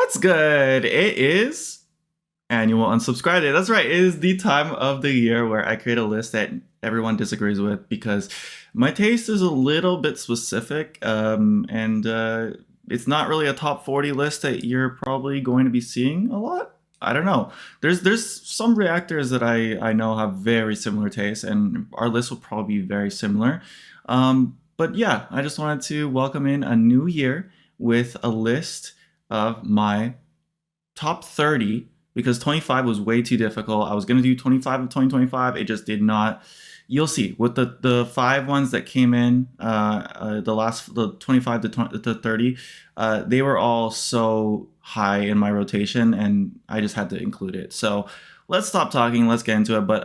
What's good? It is annual unsubscribe day. That's right. It is the time of the year where I create a list that everyone disagrees with because my taste is a little bit specific, and it's not really a top 40 list that you're probably going to be seeing a lot. I don't know. There's some reactors that I know have very similar tastes, and our list will probably be very similar. But yeah, I just wanted to welcome in a new year with a list of my top 30 because 25 was way too difficult. I was going to do 25 of 2025. It just did not. You'll see with the 5 ones that came in, the 25 to 30, they were all so high in my rotation and I just had to include it. So let's stop talking. Let's get into it. But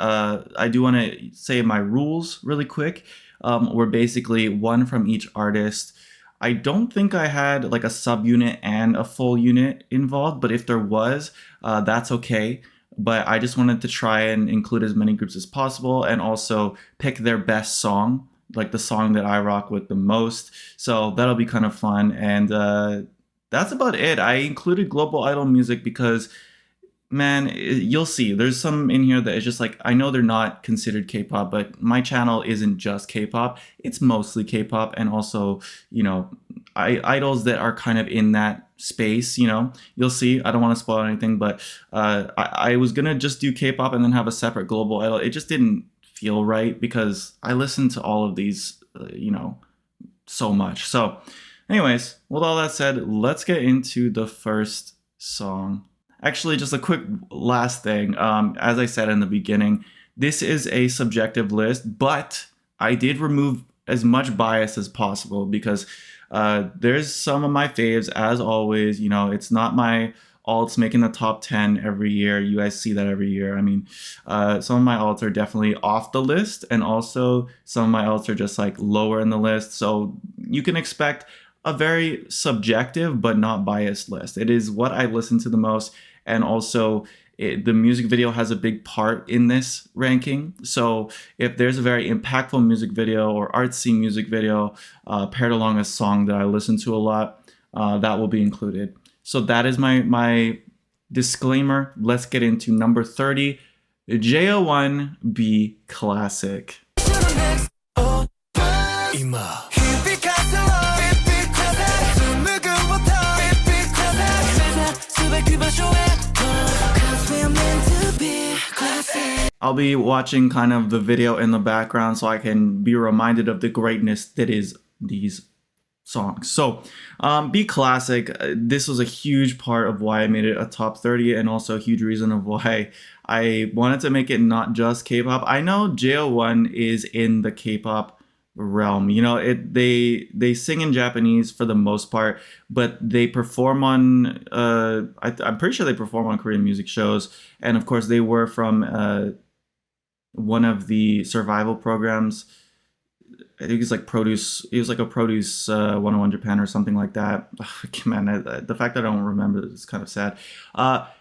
I do want to say my rules really quick. Were basically one from each artist. I don't think I had like a subunit and a full unit involved, but if there was, that's okay. But I just wanted to try and include as many groups as possible and also pick their best song, like the song that I rock with the most. So that'll be kind of fun. And that's about it. I included Global Idol music because, man, you'll see. There's some in here that is just like, I know they're not considered K-pop, but my channel isn't just K-pop. It's mostly K-pop and also, you know, idols that are kind of in that space, you know. You'll see. I don't want to spoil anything, but I was going to just do K-pop and then have a separate Global Idol. It just didn't feel right because I listen to all of these, you know, so much. So anyways, with all that said, let's get into the first song. Actually, just a quick last thing. As I said in the beginning, this is a subjective list, but I did remove as much bias as possible because there's some of my faves, as always. You know, it's not my alts making the top 10 every year. You guys see that every year. I mean, some of my alts are definitely off the list, and also some of my alts are just like lower in the list. So you can expect a very subjective but not biased list. It is what I listen to the most. And also, the music video has a big part in this ranking. So if there's a very impactful music video or artsy music video paired along a song that I listen to a lot, that will be included. So that is my disclaimer. Let's get into number 30, JO1B Classic. I'll be watching kind of the video in the background so I can be reminded of the greatness that is these songs. So B Classic, this was a huge part of why I made it a top 30 and also a huge reason of why I wanted to make it not just K-pop. I know JO1 is in the K-pop realm, you know, they sing in Japanese for the most part, but they perform on I'm pretty sure they perform on Korean music shows, and of course they were from one of the survival programs. I think it's like Produce. It was like a Produce 101 Japan or something like that. Man, the fact that I don't remember is kind of sad.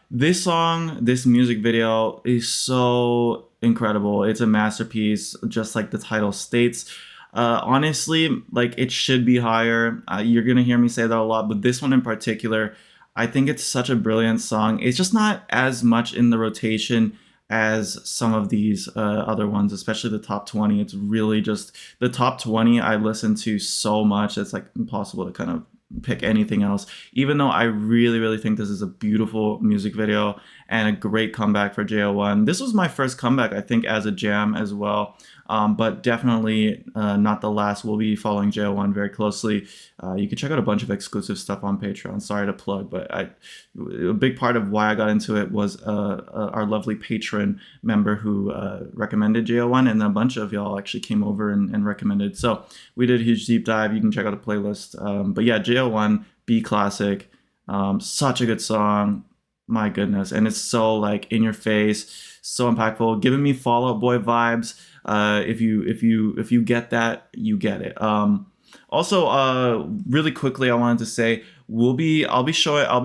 This song, this music video is so incredible. It's a masterpiece, just like the title states. Honestly, like, it should be higher. You're gonna hear me say that a lot, but this one in particular, I think it's such a brilliant song. It's just not as much in the rotation as some of these other ones, especially the top 20. It's really just the top 20 I listen to so much, it's like impossible to kind of pick anything else, even though I really think this is a beautiful music video and a great comeback for JO1. This was my first comeback, I think, as a jam as well, but definitely not the last. We'll be following JO1 very closely. You can check out a bunch of exclusive stuff on Patreon. Sorry to plug, but a big part of why I got into it was our lovely patron member who recommended JO1, and a bunch of y'all actually came over and recommended. So we did a huge deep dive. You can check out the playlist. But yeah, JO1, B Classic, such a good song. My goodness, and it's so like in your face, so impactful, giving me Fall Out Boy vibes. If you get that, you get it. Also, really quickly, I wanted to say I'll be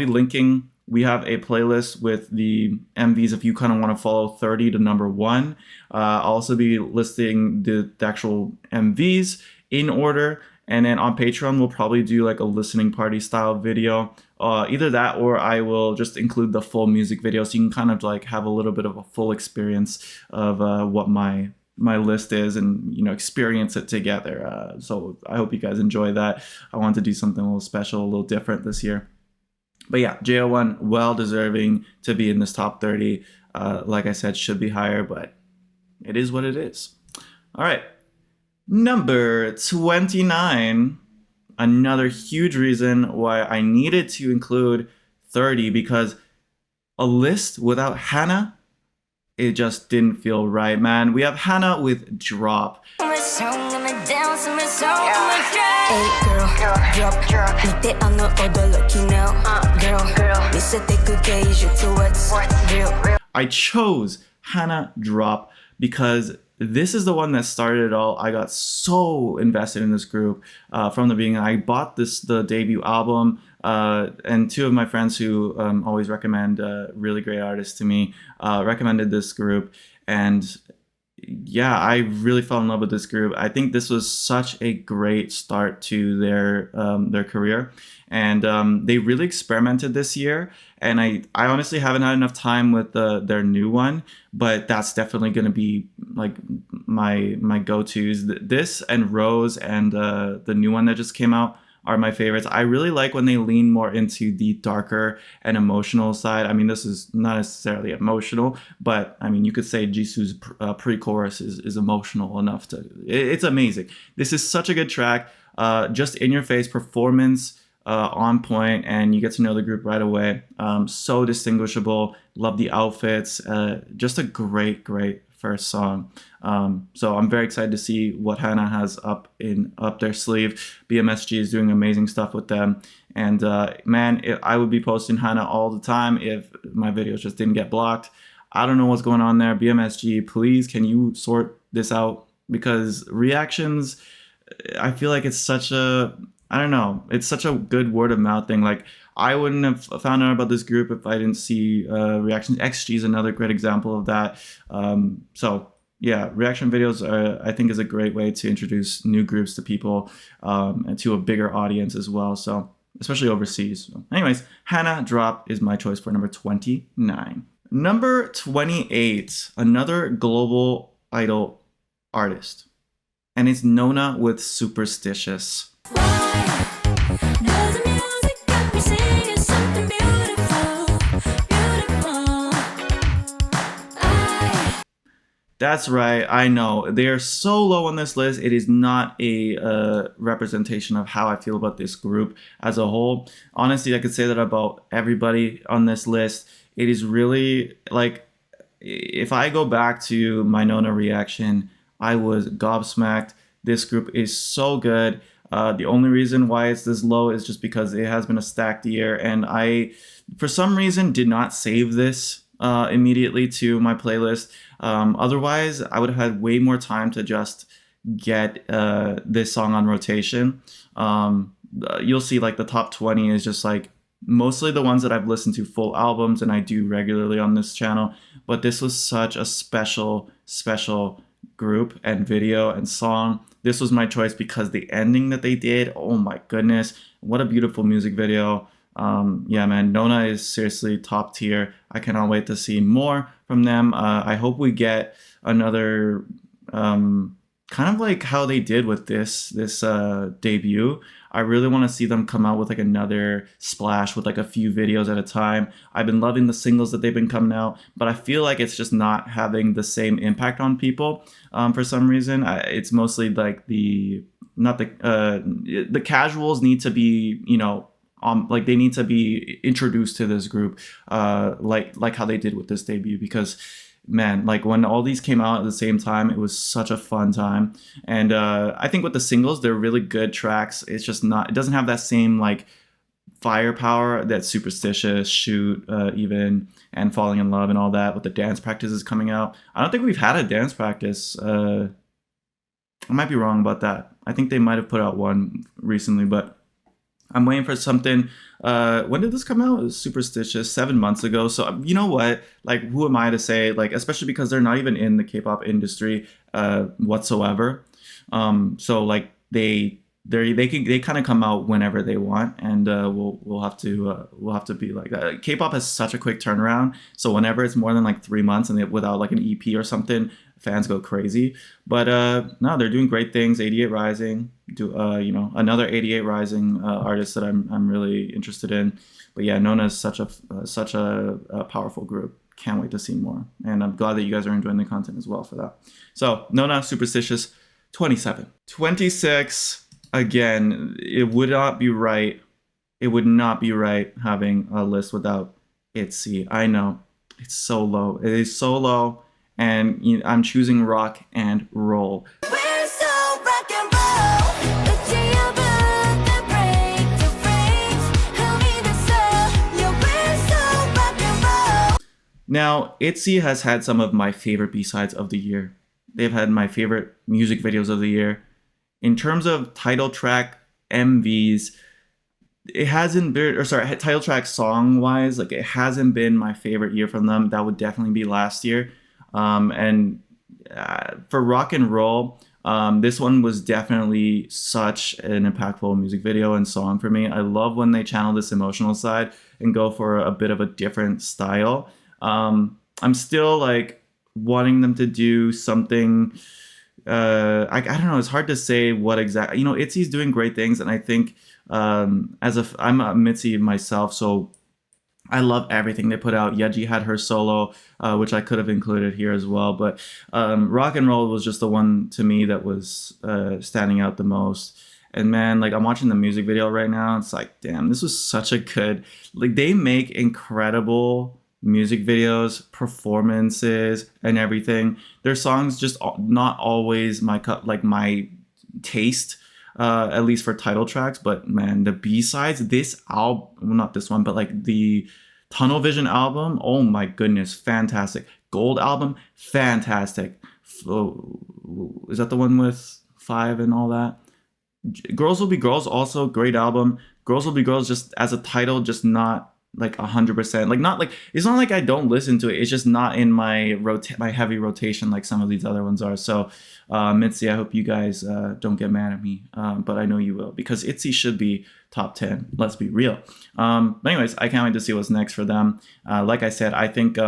linking. We have a playlist with the MVs if you kind of want to follow 30 to number 1. I'll also be listing the actual MVs in order. And then on Patreon, we'll probably do like a listening party style video Either that, or I will just include the full music video, so you can kind of like have a little bit of a full experience of what my list is, and experience it together. So I hope you guys enjoy that. I wanted to do something a little special, a little different this year. But yeah, JO1, well deserving to be in this top 30. Like I said, should be higher, but it is what it is. All right, number 29. Another huge reason why I needed to include 30, because a list without Hana, it just didn't feel right, man. We have Hana with Drop. I chose Hana Drop because this is the one that started it all. I got so invested in this group from the beginning. I bought the debut album, and two of my friends who always recommend really great artists to me recommended this group, and yeah, I really fell in love with this group. I think this was such a great start to their career, and they really experimented this year. And I honestly haven't had enough time with their new one, but that's definitely going to be like my go-tos. This and Rose and the new one that just came out are my favorites. I really like when they lean more into the darker and emotional side. I mean, this is not necessarily emotional, but I mean, you could say Jisoo's pre-chorus is emotional enough to. It's amazing. This is such a good track. Just in your face performance, on point, and you get to know the group right away. So distinguishable. Love the outfits. Just a great first song. So I'm very excited to see what Hana has up their sleeve. BMSG is doing amazing stuff with them, and man, I would be posting Hana all the time if my videos just didn't get blocked. I don't know what's going on there. BMSG, please, can you sort this out? Because reactions, I feel like it's such a, I don't know, it's such a good word of mouth thing. Like, I wouldn't have found out about this group if I didn't see reactions. XG is another great example of that. So yeah, reaction videos I think is a great way to introduce new groups to people, and to a bigger audience as well. So especially overseas. So anyways, Hana Drop is my choice for number 29. Number 28, another global idol artist, and it's Nona with Superstitious. That's right, I know. They are so low on this list. It is not a representation of how I feel about this group as a whole. Honestly, I could say that about everybody on this list. It is really, like, if I go back to my Nona reaction, I was gobsmacked. This group is so good. The only reason why it's this low is just because it has been a stacked year, and I, for some reason, did not save this immediately to my playlist. Otherwise, I would have had way more time to just get this song on rotation. You'll see, like, the top 20 is just like mostly the ones that I've listened to full albums, and I do regularly on this channel. But this was such a special group and video and song. This was my choice because the ending that they did, oh my goodness, what a beautiful music video. Yeah, man, Nona is seriously top tier. I cannot wait to see more from them. I hope we get another kind of like how they did with this debut. I really want to see them come out with like another splash with like a few videos at a time. I've been loving the singles that they've been coming out, but I feel like it's just not having the same impact on people for some reason. It's mostly like the casuals need to be, like they need to be introduced to this group, like how they did with this debut, because man, like when all these came out at the same time, it was such a fun time. And I think with the singles, they're really good tracks. It's just not, it doesn't have that same like firepower that Superstitious, Shoot, even, and Falling in Love and all that with the dance practices coming out. I don't think we've had a dance practice. I might be wrong about that. I think they might have put out one recently, but I'm waiting for something. When did this come out? It was Superstitious 7 months ago. So you know what? Like, who am I to say? Like, especially because they're not even in the K-pop industry whatsoever. So like they they kind of come out whenever they want, and we'll have to be like that. K-pop has such a quick turnaround, so whenever it's more than like 3 months and without like an EP or something, fans go crazy. But no, they're doing great things. 88 Rising, another 88 Rising artist that I'm really interested in. But yeah, Nona is such a powerful group. Can't wait to see more, and I'm glad that you guys are enjoying the content as well for that. So Nona, Superstitious, 27. 26. Again, it would not be right. It would not be right having a list without ITZY. I know it's so low. It is so low, and I'm choosing rock and roll. We're so rock and roll. The the break the frames. We're so rock and roll. Now, ITZY has had some of my favorite B-sides of the year. They've had my favorite music videos of the year. In terms of title track MVs, it hasn't been, or sorry, title track song wise, like it hasn't been my favorite year from them. That would definitely be last year. And for rock and roll, this one was definitely such an impactful music video and song for me. I love when they channel this emotional side and go for a bit of a different style. I'm still like wanting them to do something. I don't know. It's hard to say what exactly. ITZY's doing great things, and I think I'm a Mitzi myself, so I love everything they put out. Yeji had her solo, which I could have included here as well, but rock and roll was just the one to me that was standing out the most. And man, like I'm watching the music video right now. It's like, damn, this was such a good. Like they make incredible music videos, performances, and everything. Their songs just not always my taste, at least for title tracks. But man, the B-sides, this album, well, not this one, but like the Tunnel Vision album, oh my goodness, fantastic. Gold album, fantastic. Is that the one with 5 and all that? Girls Will Be Girls, also great album. Girls Will Be Girls, just as a title, just not like 100%, like not like, it's not like I don't listen to it, it's just not in my heavy rotation like some of these other ones are. So Mitzi, I hope you guys don't get mad at me, but I know you will, because ITZY should be top 10, let's be real. But anyways, I can't wait to see what's next for them. Like I said, I think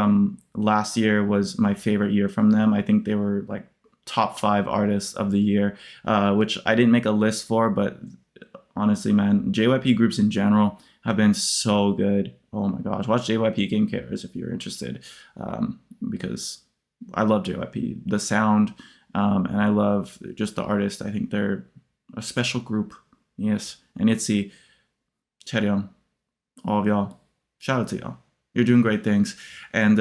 last year was my favorite year from them. I think they were like top 5 artists of the year, which I didn't make a list for, but honestly, man, JYP groups in general have been so good. Oh my gosh, watch JYP Game Carers if you're interested, because I love JYP, the sound, and I love just the artist. I think they're a special group. Yes, and ITZY, Chaeryeong, all of y'all, shout out to y'all. You're doing great things, and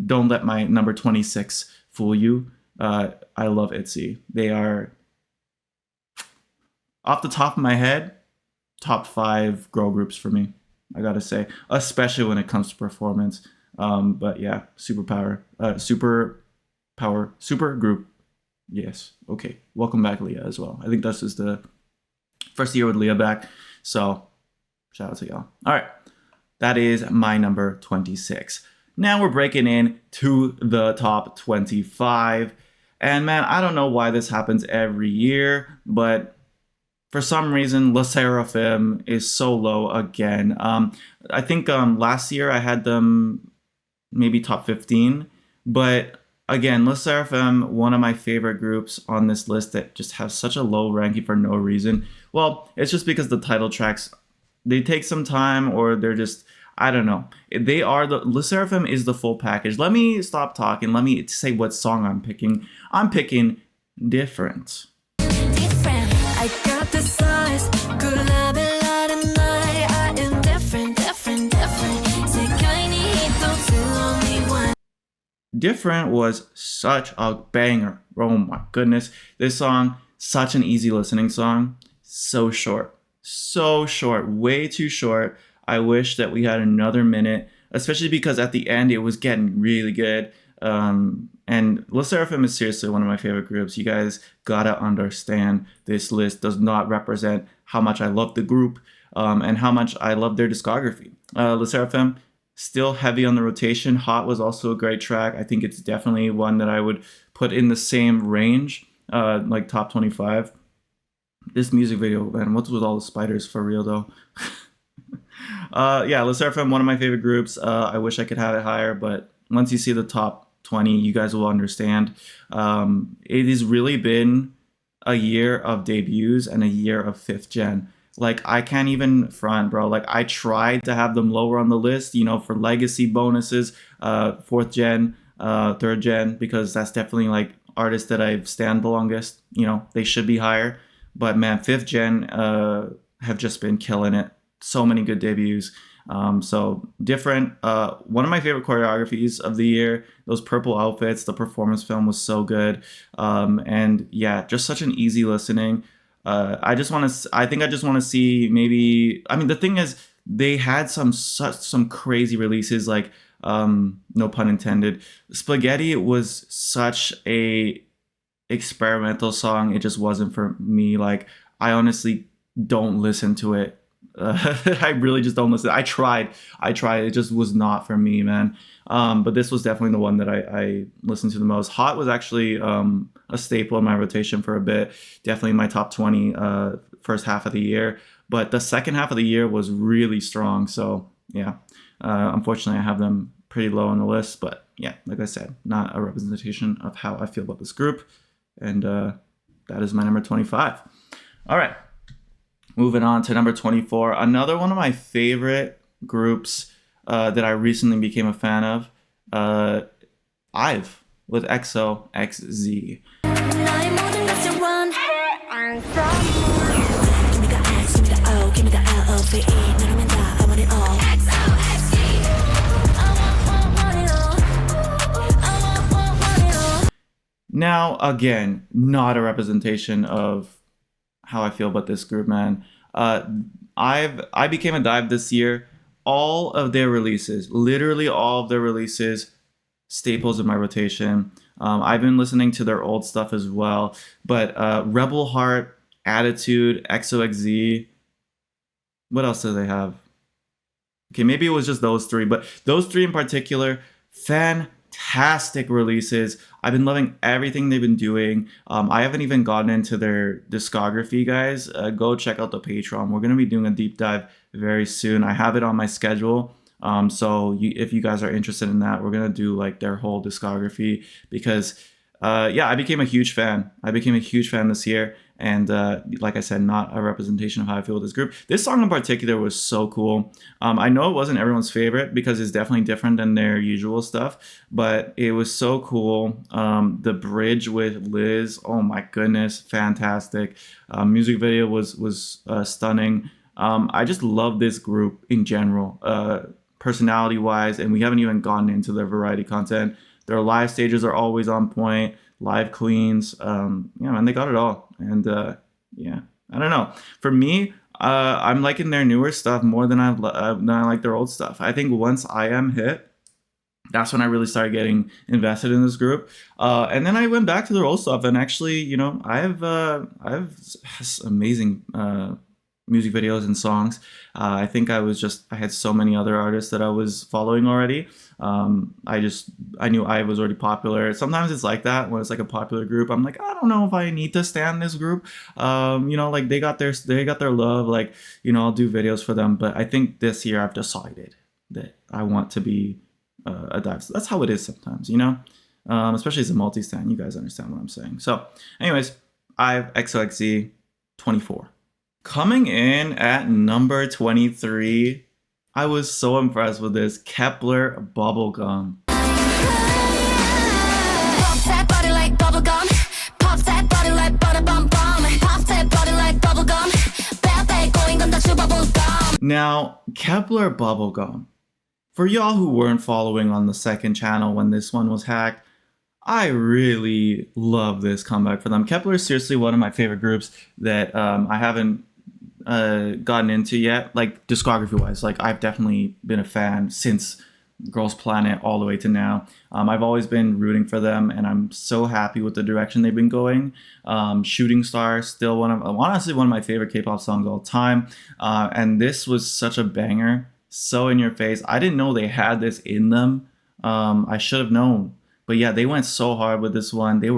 don't let my number 26 fool you. I love ITZY. They are, off the top of my head, top 5 girl groups for me, I gotta say, especially when it comes to performance. But yeah, super group. Yes. Okay. Welcome back, Leah, as well. I think this is the first year with Leah back. So shout out to y'all. All right. That is my number 26. Now we're breaking in to the top 25. And man, I don't know why this happens every year, but for some reason, LE SSERAFIM is so low again. I think last year I had them maybe top 15. But again, LE SSERAFIM, one of my favorite groups on this list that just has such a low ranking for no reason. Well, it's just because the title tracks, they take some time, or they're just, I don't know. They are LE SSERAFIM is the full package. Let me stop talking. Let me say what song I'm picking. I'm picking Different. I got the size, could have been light and night. I am different. Different was such a banger. Oh my goodness. This song, such an easy listening song. So short. Way too short. I wish that we had another minute, especially because at the end it was getting really good. And LE SSERAFIM is seriously one of my favorite groups. You guys gotta understand, this list does not represent how much I love the group, and how much I love their discography. LE SSERAFIM, still heavy on the rotation. Hot was also a great track. I think it's definitely one that I would put in the same range, like top 25. This music video, man, what's with all the spiders for real though? Yeah, let's start from one of my favorite groups. I wish I could have it higher, but once you see the top 20, you guys will understand. It has really been a year of debuts and a year of fifth gen. Like, I can't even front, bro. Like, I tried to have them lower on the list, you know, for legacy bonuses, fourth gen, third gen, because that's definitely like artists that I've stand the longest. You know, they should be higher. But man, fifth gen have just been killing it. So many good debuts. So different. One of my favorite choreographies of the year. Those purple outfits. The performance film was so good. And yeah, just such an easy listening. I just want to. I think I just want to see maybe. I mean, the thing is, they had some crazy releases. Like, no pun intended. Spaghetti was such a experimental song. It just wasn't for me. Like, I honestly don't listen to it. I really just don't listen. I tried. It just was not for me, man. But this was definitely the one that I listened to the most. Hot was actually a staple in my rotation for a bit. Definitely my top 20 first half of the year. But the second half of the year was really strong. So yeah, unfortunately I have them pretty low on the list. But yeah, like I said, not a representation of how I feel about this group. And that is my number 25. All right. Moving on to number 24, another one of my favorite groups that I recently became a fan of, IVE with XOXZ. 나의 모든 것을 원해 I'm from Give me the X, give me the O, give me the LOVE 누르면 다 I want it all XOXZ I want it all I want it all Now, again, not a representation of how I feel about this group, man. I became a dive this year. All of their releases, literally all of their releases, staples in my rotation. I've been listening to their old stuff as well, but Rebel Heart, Attitude, XOXZ. What else do they have? Okay, maybe it was just those three, but those three in particular, fantastic releases. I've been loving everything they've been doing. I haven't even gotten into their discography, guys. Go check out the Patreon. We're going to be doing a deep dive very soon. I have it on my schedule. So if you guys are interested in that, we're going to do like their whole discography because yeah, I became a huge fan. I became a huge fan this year. And like I said, not a representation of how I feel with this group. This song in particular was so cool. I know it wasn't everyone's favorite because it's definitely different than their usual stuff, but it was so cool. The bridge with Liz, oh my goodness, fantastic. Music video was stunning. I just love this group in general, personality-wise, and we haven't even gotten into their variety content. Their live stages are always on point. Live queens, yeah, man, they got it all. And yeah, I don't know. For me, I'm liking their newer stuff more than I like their old stuff. I think once I Am hit, that's when I really started getting invested in this group. And then I went back to their old stuff, and actually, you know, I have amazing music videos and songs. I think I had so many other artists that I was following already. I knew I was already popular. Sometimes it's like that when it's like a popular group. I'm like, I don't know if I need to stand this group. You know, like they got their love. Like, you know, I'll do videos for them. But I think this year I've decided that I want to be a dive. So that's how it is sometimes, you know. Especially as a multistan. You guys understand what I'm saying. So, anyways, IVE XOXZ 24. Coming in at number 23, I was so impressed with this Kepler Bubblegum. Pop that body like bubblegum. Pop that body like butter bum bum. Pop that body like bubblegum. Bad going on the bubblegum. Now, Kepler Bubblegum. For y'all who weren't following on the second channel when this one was hacked, I really love this comeback for them. Kepler is seriously one of my favorite groups that I haven't gotten into yet, like discography wise. Like, I've definitely been a fan since Girls Planet all the way to now. I've always been rooting for them, and I'm so happy with the direction they've been going. Shooting Star, still honestly one of my favorite K-pop songs of all time. And this was such a banger, so in your face. I didn't know they had this in them. I should have known. But yeah, they went so hard with this one. They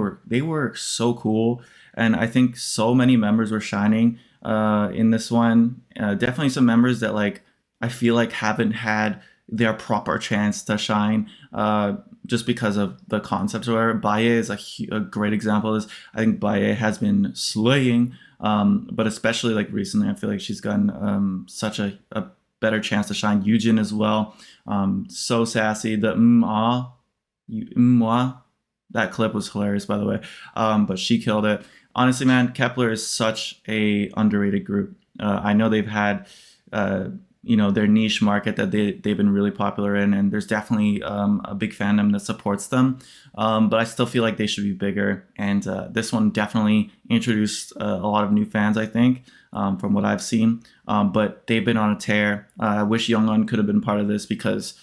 were so cool. and I think so many members were shining in this one. Definitely some members that like I feel like haven't had their proper chance to shine just because of the concepts. Where Baye is a great example of this. I think Baye has been slaying, but especially like recently, I feel like she's gotten such a better chance to shine. Yujin as well, so sassy. The that clip was hilarious, by the way, but she killed it. Honestly, man, Kep1er is such a underrated group. I know they've had their niche market that they've been really popular in, and there's definitely a big fandom that supports them, but I still feel like they should be bigger, and this one definitely introduced a lot of new fans, I think, from what I've seen, but they've been on a tear. I wish Youngun could have been part of this because,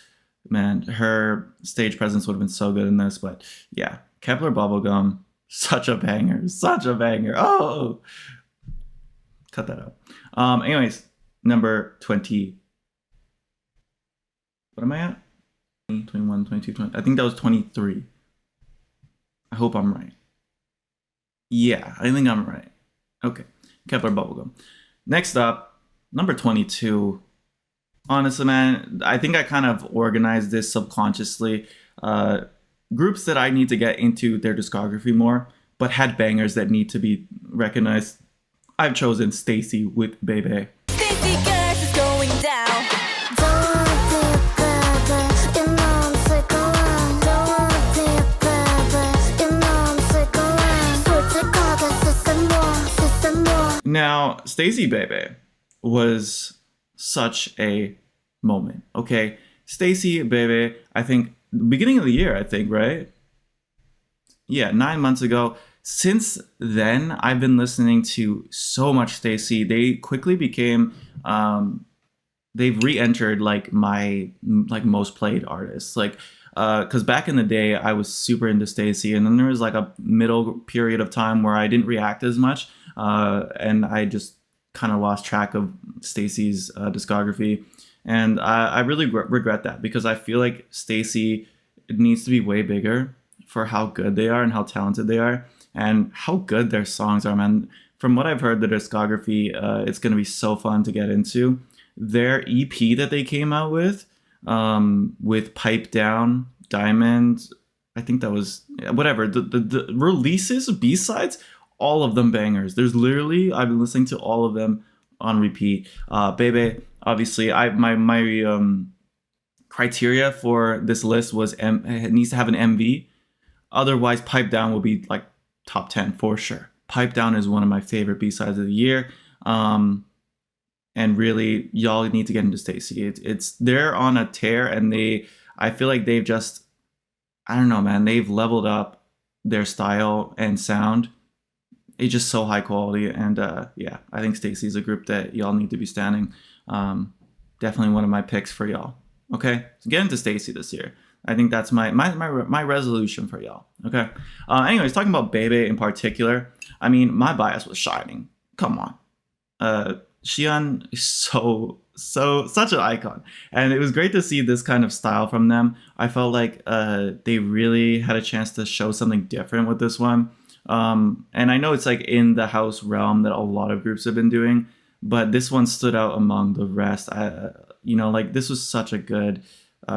man, her stage presence would have been so good in this. But yeah, Kep1er Bubblegum, such a banger, such a banger. Oh, cut that out. Anyways, number 20. What am I at? 21, 22, 20. I think that was 23. I hope I'm right. Yeah, I think I'm right. Okay, Kep1er Bubblegum. Next up, number 22. Honestly, man, I think I kind of organized this subconsciously. Groups that I need to get into their discography more, but had bangers that need to be recognized. I've chosen STAYC with Bebe. Stacy Girls is going down. Now, STAYC Bebe was such a moment, okay? STAYC Bebe, I think, beginning of the year, I think, right? Yeah, 9 months ago. Since then, I've been listening to so much STAYC. They quickly became, they've re-entered like my most played artists. Like, because back in the day, I was super into STAYC, and then there was like a middle period of time where I didn't react as much, and I just kind of lost track of STAYC's discography, and I really regret that because I feel like STAYC needs to be way bigger for how good they are and how talented they are and how good their songs are, man. From what I've heard, the discography, it's going to be so fun to get into. Their EP that they came out with Pipe Down, Diamond, I think that was, whatever, the releases, B-sides, all of them bangers. There's literally, I've been listening to all of them on repeat. Bebe, obviously, my criteria for this list was it needs to have an MV. Otherwise, Pipe Down will be like top 10 for sure. Pipe Down is one of my favorite B-sides of the year. And really, y'all need to get into STAYC. They're on a tear, and I feel like they've just, I don't know, man, they've leveled up their style and sound. It's just so high quality, and yeah, I think STAYC is a group that y'all need to be standing. Definitely one of my picks for y'all. Okay, so get into STAYC this year. I think that's my resolution for y'all. Okay. Anyways, talking about Bebe in particular, I mean, my bias was shining. Come on. Xian is such an icon, and it was great to see this kind of style from them. I felt like they really had a chance to show something different with this one. And I know it's like in the house realm that a lot of groups have been doing, but this one stood out among the rest. Like this was such a good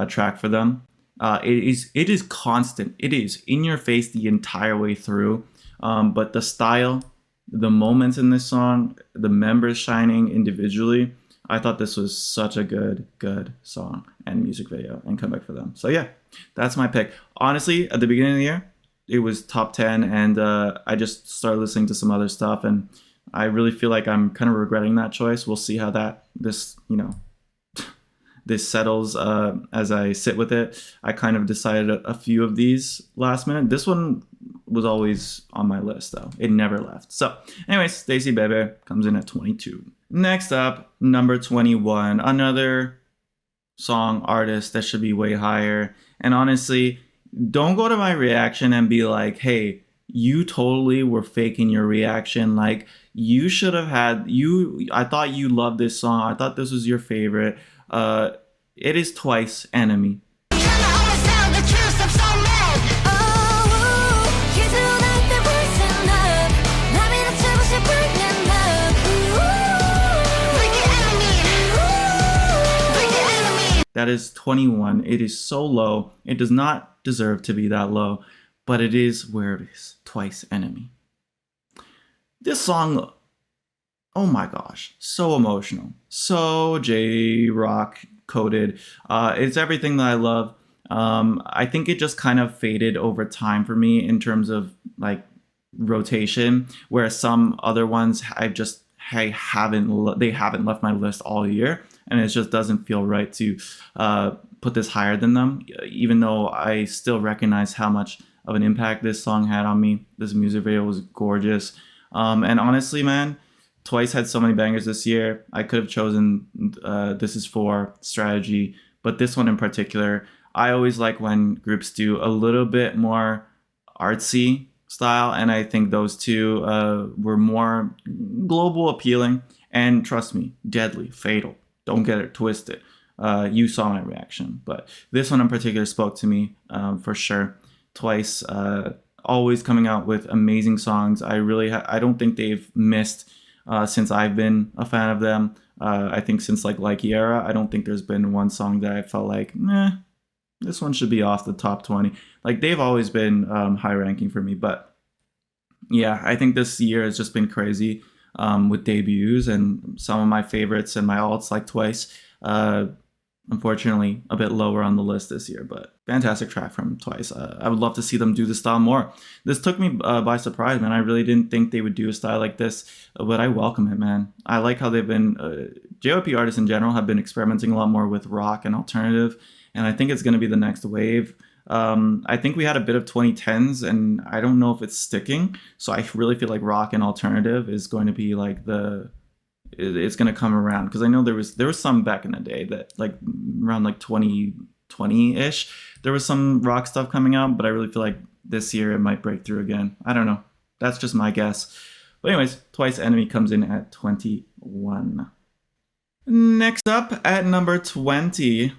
track for them. It is constant. It is in your face the entire way through. But the style, the moments in this song, the members shining individually, I thought this was such a good song and music video and comeback for them. So yeah, that's my pick. Honestly, at the beginning of the year, it was top 10, and I just started listening to some other stuff, and I really feel like I'm kind of regretting that choice. We'll see how this settles as I sit with it. I kind of decided a few of these last minute. This one was always on my list, though. It never left. So anyways, STAYC Bebe comes in at 22. Next up, number 21, another song artist that should be way higher. And honestly, don't go to my reaction and be like, hey, you totally were faking your reaction. Like, you should have I thought you loved this song. I thought this was your favorite. It is Twice Enemy. That is 21. It is so low. It does not deserve to be that low, but it is where it is. Twice Enemy. This song, oh my gosh, so emotional, so J-rock coded. It's everything that I love. I think it just kind of faded over time for me in terms of like rotation, whereas some other ones they haven't left my list all year, and it just doesn't feel right to put this higher than them, even though I still recognize how much of an impact this song had on me. This music video was gorgeous. And honestly, man, Twice had so many bangers this year. I could have chosen This Is For, Strategy, but this one in particular, I always like when groups do a little bit more artsy style, and I think those two were more global appealing, and trust me, deadly, fatal. Don't get it twisted. You saw my reaction, but this one in particular spoke to me for sure. Twice, always coming out with amazing songs. I don't think they've missed since I've been a fan of them. I think since like era, I don't think there's been one song that I felt like, this one should be off the top 20. Like, they've always been high ranking for me. But yeah, I think this year has just been crazy with debuts, and some of my favorites and my alts like Twice. Unfortunately, a bit lower on the list this year, but fantastic track from Twice. I would love to see them do this style more. This took me by surprise, man. I really didn't think they would do a style like this, but I welcome it, man. I like how they've been, JYP artists in general have been experimenting a lot more with rock and alternative, and I think it's going to be the next wave. I think we had a bit of 2010s, and I don't know if it's sticking, so I really feel like rock and alternative is going to be like it's going to come around, because I know there was some back in the day that like around like 2020-ish there was some rock stuff coming out, but I really feel like this year it might break through again. I don't know, that's just my guess. But anyways, Twice Enemy comes in at 21. Next up at number 20,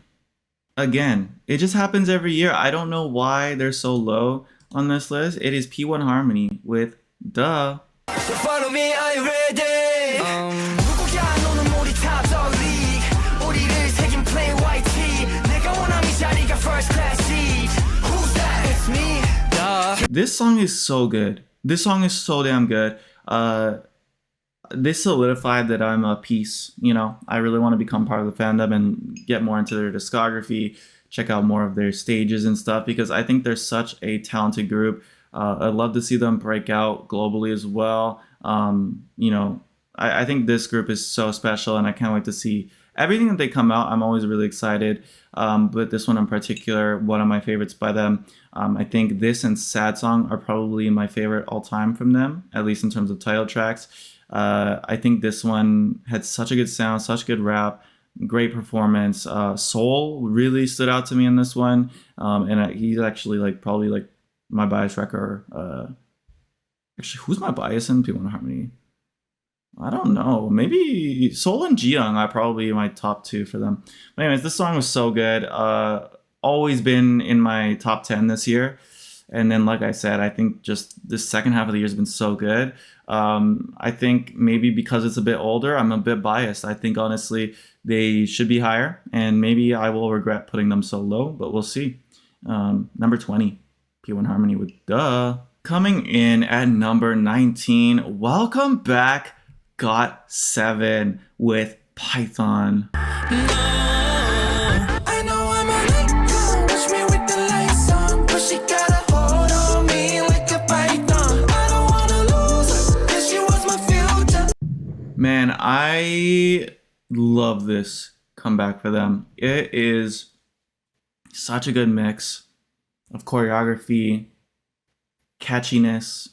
again, it just happens every year. I don't know why they're so low on this list. It is P1 Harmony with Duh. Follow me, are you ready? This song is so good. This song is so damn good. This solidified that I'm a piece, I really want to become part of the fandom and get more into their discography, check out more of their stages and stuff, because I think they're such a talented group. I'd love to see them break out globally as well. I think this group is so special, and I can't wait to see everything that they come out. I'm always really excited. But this one in particular, one of my favorites by them. I think this and Sad Song are probably my favorite all time from them, at least in terms of title tracks. I think this one had such a good sound, such good rap, great performance. Soul really stood out to me in this one. And he's actually probably my bias wrecker. Actually, who's my bias in P1 Harmony? I don't know. Maybe Soul and Jiyoung are probably my top two for them. But anyways, this song was so good. Always been in my top 10 this year. And then, like I said, I think just the second half of the year has been so good. I think maybe because it's a bit older, I'm a bit biased. I think, honestly, they should be higher. And maybe I will regret putting them so low, but we'll see. Number 20, P1 Harmony with Duh. Coming in at number 19, welcome back, GOT7 with Python. Man, I love this comeback for them. It is such a good mix of choreography, catchiness,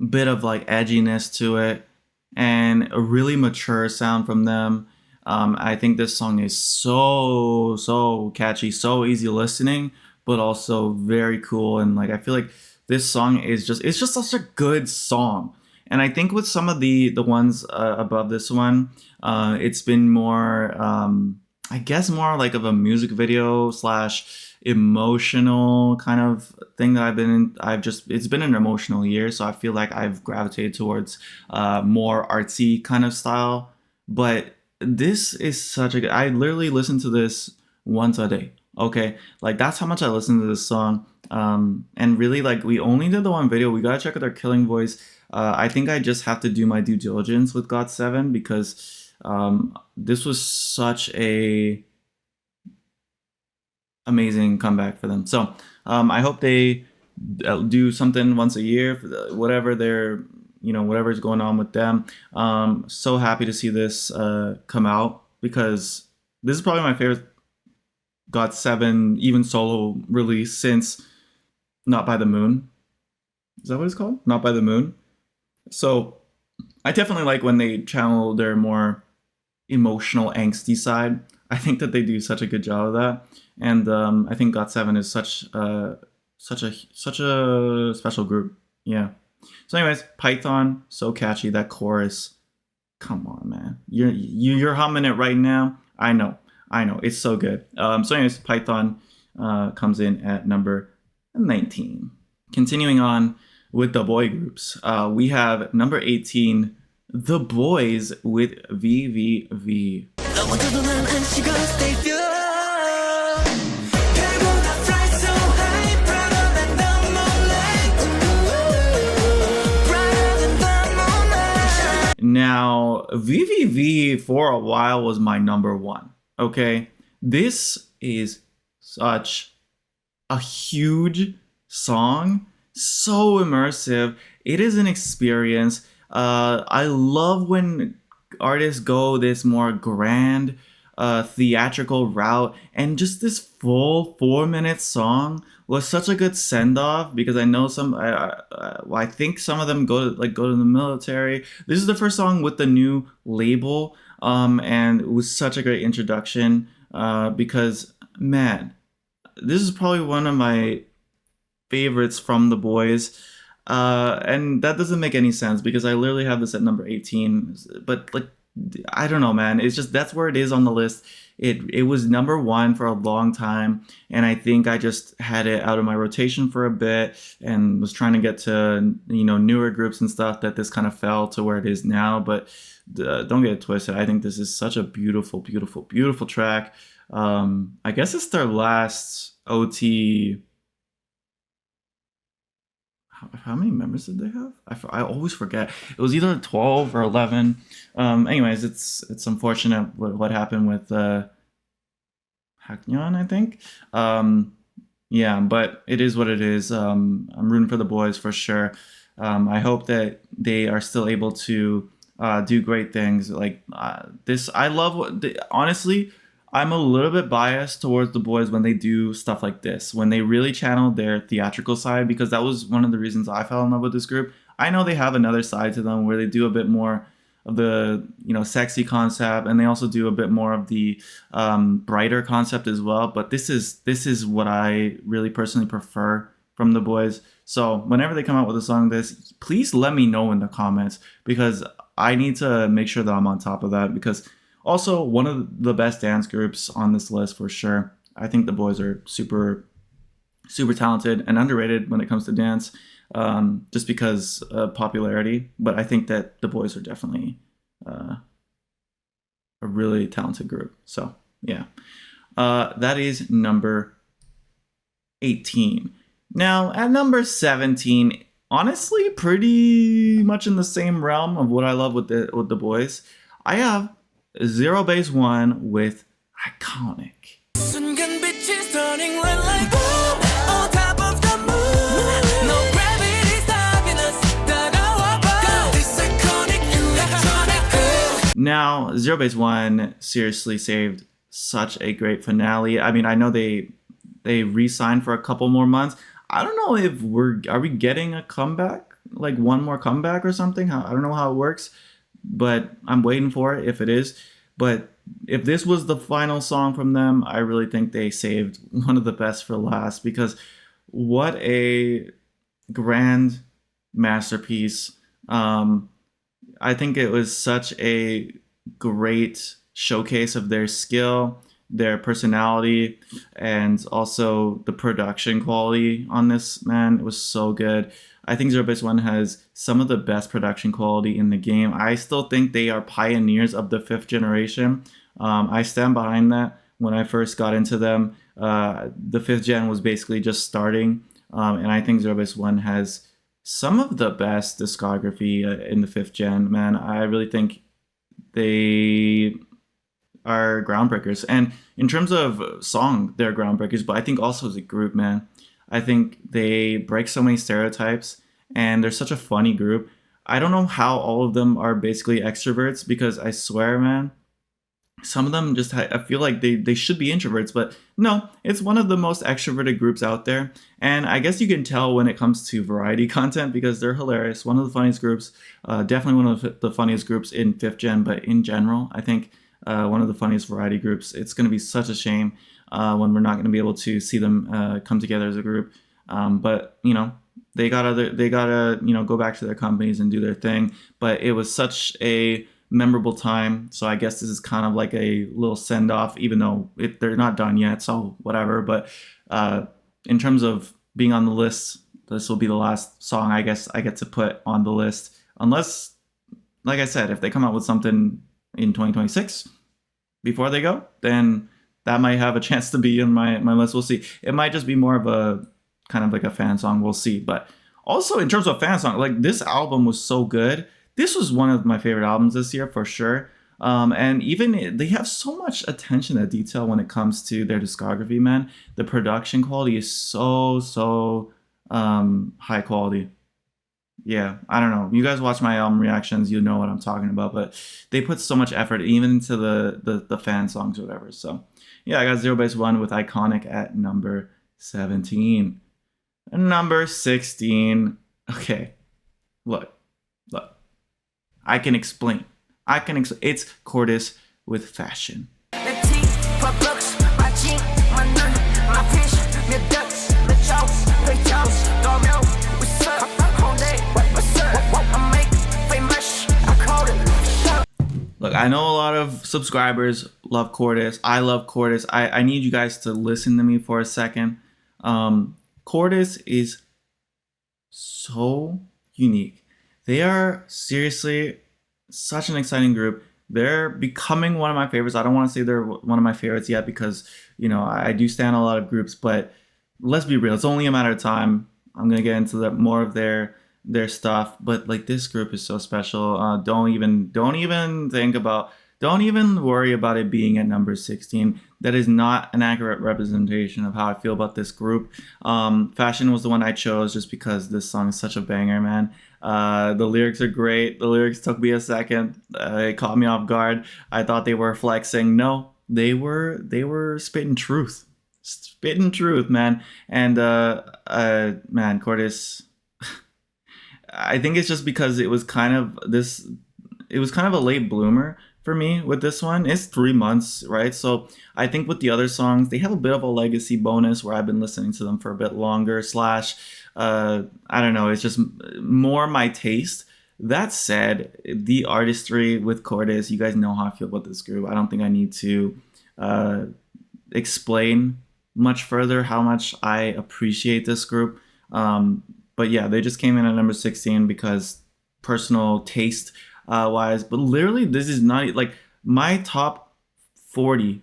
bit of edginess to it, and a really mature sound from them. I think this song is so catchy, so easy listening, but also very cool. And I feel like this song is it's just such a good song. And I think with some of the ones above this one, it's been more, I guess, more of a music video / emotional kind of thing that I've been in. It's been an emotional year, so I feel like I've gravitated towards more artsy kind of style. But this is such a good, I literally listened to this once a day. Okay, like that's how much I listen to this song. And really, like, we only did the one video. We gotta check out their killing voice. I think I just have to do my due diligence with GOT7 because this was such a amazing comeback for them. So I hope they do something once a year for whatever they're, whatever's going on with them. So happy to see this come out because this is probably my favorite GOT7 even solo release since Not by the Moon. Is that what it's called? Not by the Moon. So I definitely like when they channel their more emotional, angsty side. I think that they do such a good job of that, and I think GOT7 is such a special group. Yeah. So, anyways, Python, so catchy. That chorus, come on, man. You're humming it right now. I know. It's so good. So, anyways, Python comes in at number 19. Continuing on with the boy groups, we have number 18, The Boys with VVV. Now, VVV for a while was my number one. Okay, this is such a huge song, so immersive. It is an experience. I love when artists go this more grand theatrical route, and just this full 4-minute song was such a good send-off because I know I think some of them go to the military. This is the first song with the new label, and it was such a great introduction because, man, this is probably one of my favorites from the boys. And that doesn't make any sense because I literally have this at number 18, but like, I don't know, man. It's just, that's where it is on the list. It was number one for a long time, and I think I just had it out of my rotation for a bit and was trying to get to newer groups and stuff, that this kind of fell to where it is now. But don't get it twisted. I think this is such a beautiful, beautiful, beautiful track. I guess it's their last OT. How many members did they have? I always forget. It was either 12 or 11. Anyways, it's unfortunate what happened with Haknyeon, I think. Yeah, but it is what it is. I'm rooting for the boys for sure. I hope that they are still able to do great things like this. I love honestly, I'm a little bit biased towards the boys when they do stuff like this, when they really channel their theatrical side, because that was one of the reasons I fell in love with this group. I know they have another side to them where they do a bit more of the sexy concept, and they also do a bit more of the brighter concept as well. But this is what I really personally prefer from the boys. So whenever they come out with a song like this, please let me know in the comments, because I need to make sure that I'm on top of that, because also, one of the best dance groups on this list for sure. I think the boys are super, super talented and underrated when it comes to dance, just because of popularity. But I think that the boys are definitely a really talented group. So, yeah. That is number 18. Now, at number 17, honestly, pretty much in the same realm of what I love with the boys, I have Zero Base One with Iconic. Now, Zero Base One seriously saved such a great finale. I mean, I know they re-signed for a couple more months. I don't know if are we getting a comeback, like one more comeback or something. I don't know how it works, but I'm waiting for it if it is. But if this was the final song from them, I really think they saved one of the best for last, because what a grand masterpiece. I think it was such a great showcase of their skill, their personality, and also the production quality on this, man. It was so good. I think Zero Base One has some of the best production quality in the game. I still think they are pioneers of the 5th generation. I stand behind that when I first got into them. The 5th gen was basically just starting, and I think 0base1 has some of the best discography in the 5th gen, man. I really think they are groundbreakers. And in terms of song, they're groundbreakers, but I think also as a group, man, I think they break so many stereotypes, and they're such a funny group. I don't know how all of them are basically extroverts, because I swear, man, some of them just, I feel like they should be introverts, but no, it's one of the most extroverted groups out there. And I guess you can tell when it comes to variety content, because they're hilarious. One of the funniest groups, definitely one of the funniest groups in 5th gen, but in general, I think one of the funniest variety groups. It's going to be such a shame when we're not going to be able to see them come together as a group. But you know, they gotta you know, go back to their companies and do their thing. But it was such a memorable time, so I guess this is kind of like a little send off, even though they're not done yet, so whatever. But in terms of being on the list, this will be the last song I guess I get to put on the list, unless, like I said, if they come out with something in 2026 before they go, then that might have a chance to be in my list. We'll see. It might just be more of a kind of like a fan song. We'll see. But also in terms of fan song, like, this album was so good. This was one of my favorite albums this year for sure. And even they have so much attention to detail when it comes to their discography, man. The production quality is so high quality. Yeah, I don't know. You guys watch my album reactions, you know what I'm talking about. But they put so much effort even into the fan songs or whatever. So yeah, I got 0base1 with Iconic at number 17. Number 16. Okay, look. I can explain. It's Cortis with Fashion. Look, I know a lot of subscribers love Cortis. I love Cortis. I need you guys to listen to me for a second. Cortis is so unique. They are seriously such an exciting group. They're becoming one of my favorites. I don't want to say they're one of my favorites yet, because, you know, I do stand a lot of groups, but let's be real. It's only a matter of time. I'm going to get into more of their stuff, but like, this group is so special. Don't even worry about it being at number 16. That is not an accurate representation of how I feel about this group. Fashion was the one I chose just because this song is such a banger, man. The lyrics are great. The lyrics took me a second. It caught me off guard. I thought they were flexing. No, they were spitting truth. Spitting truth, man. And man, Cortis, I think it's just because it was kind of a late bloomer for me with this one. It's 3 months, right? So I think with the other songs, they have a bit of a legacy bonus where I've been listening to them for a bit longer, I don't know, it's just more my taste. That said, the artistry with Cortis, you guys know how I feel about this group. I don't think I need to explain much further how much I appreciate this group. But yeah, they just came in at number 16 because personal taste wise, but literally this is not like my top 40,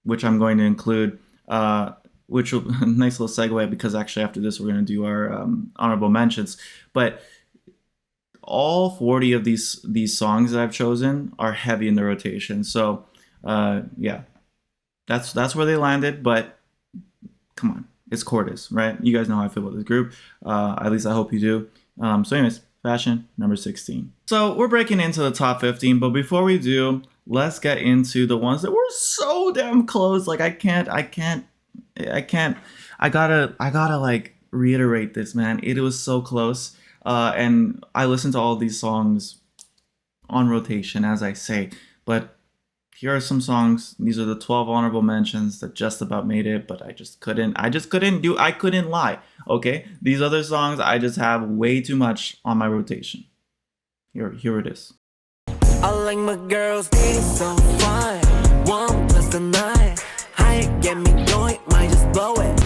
which I'm going to include, which will nice little segue, because actually after this we're going to do our honorable mentions. But all 40 of these songs that I've chosen are heavy in the rotation. So yeah, that's where they landed. But come on, it's Cortis, right? You guys know how I feel about this group. At least I hope you do. So anyways, Fashion, number 16. So we're breaking into the top 15, but before we do, let's get into the ones that were so damn close. Like, I gotta like reiterate this, man. It was so close. And I listened to all these songs on rotation, as I say, but here are some songs. These are the 12 honorable mentions that just about made it, but I couldn't lie. Okay, these other songs, I just have way too much on my rotation. Here it is. I like my girls, they so fine. 1 + 9. High, get me going, might just blow it.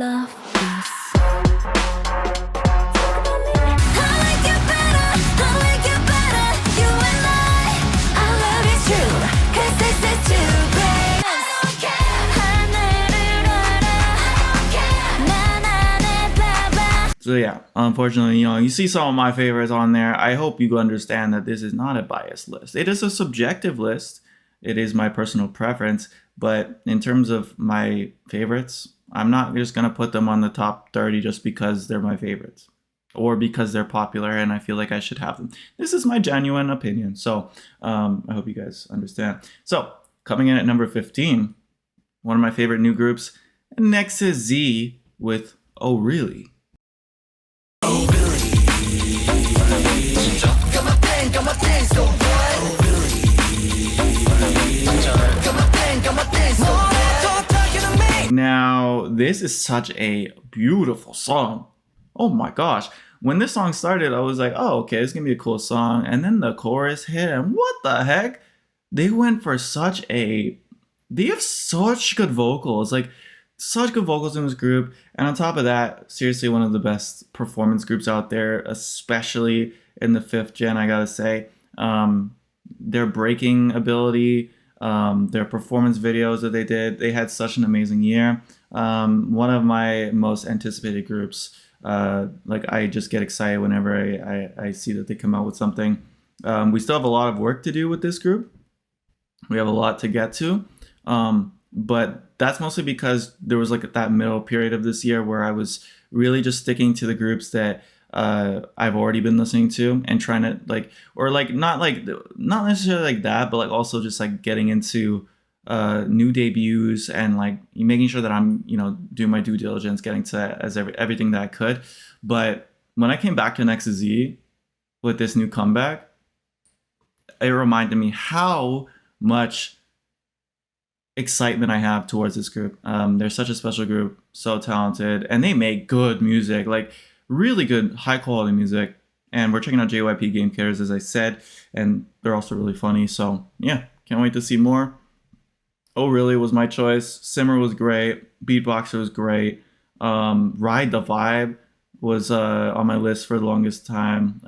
love this. I like you better, you and I love you true, 'cause this is too great. I don't care. 하늘을 알아. I don't care. 난 안에 봐봐. So yeah, unfortunately, you see some of my favorites on there. I hope you understand that this is not a biased list. It is a subjective list. It is my personal preference, but in terms of my favorites, I'm not just gonna put them on the top 30 just because they're my favorites or because they're popular and I feel like I should have them. This is my genuine opinion. So I hope you guys understand. So coming in at number 15, one of my favorite new groups, nmixx with Oh Really. Now, this is such a beautiful song. Oh my gosh. When this song started, I was like, oh, okay, it's gonna be a cool song. And then the chorus hit, and what the heck? They went for they have such good vocals, like such good vocals in this group. And on top of that, seriously, one of the best performance groups out there, especially in the 5th gen, I gotta say. Their breaking ability, their performance videos that they had such an amazing year. One of my most anticipated groups. Like I just get excited whenever I see that they come out with something. We still have a lot of work to do with this group. We have a lot to get to, but that's mostly because there was like that middle period of this year where I was really just sticking to the groups that I've already been listening to and trying to not necessarily like that, but like also just like getting into new debuts and like making sure that I'm doing my due diligence, getting to everything that I could. But when I came back to nmixx with this new comeback, it reminded me how much excitement I have towards this group. They're such a special group, so talented, and they make good music, like really good, high quality music. And we're checking out JYP Game Cares, as I said, and they're also really funny. So yeah, can't wait to see more. Oh Really was my choice. Simmer was great. Beatboxer was great. Ride the Vibe was on my list for the longest time,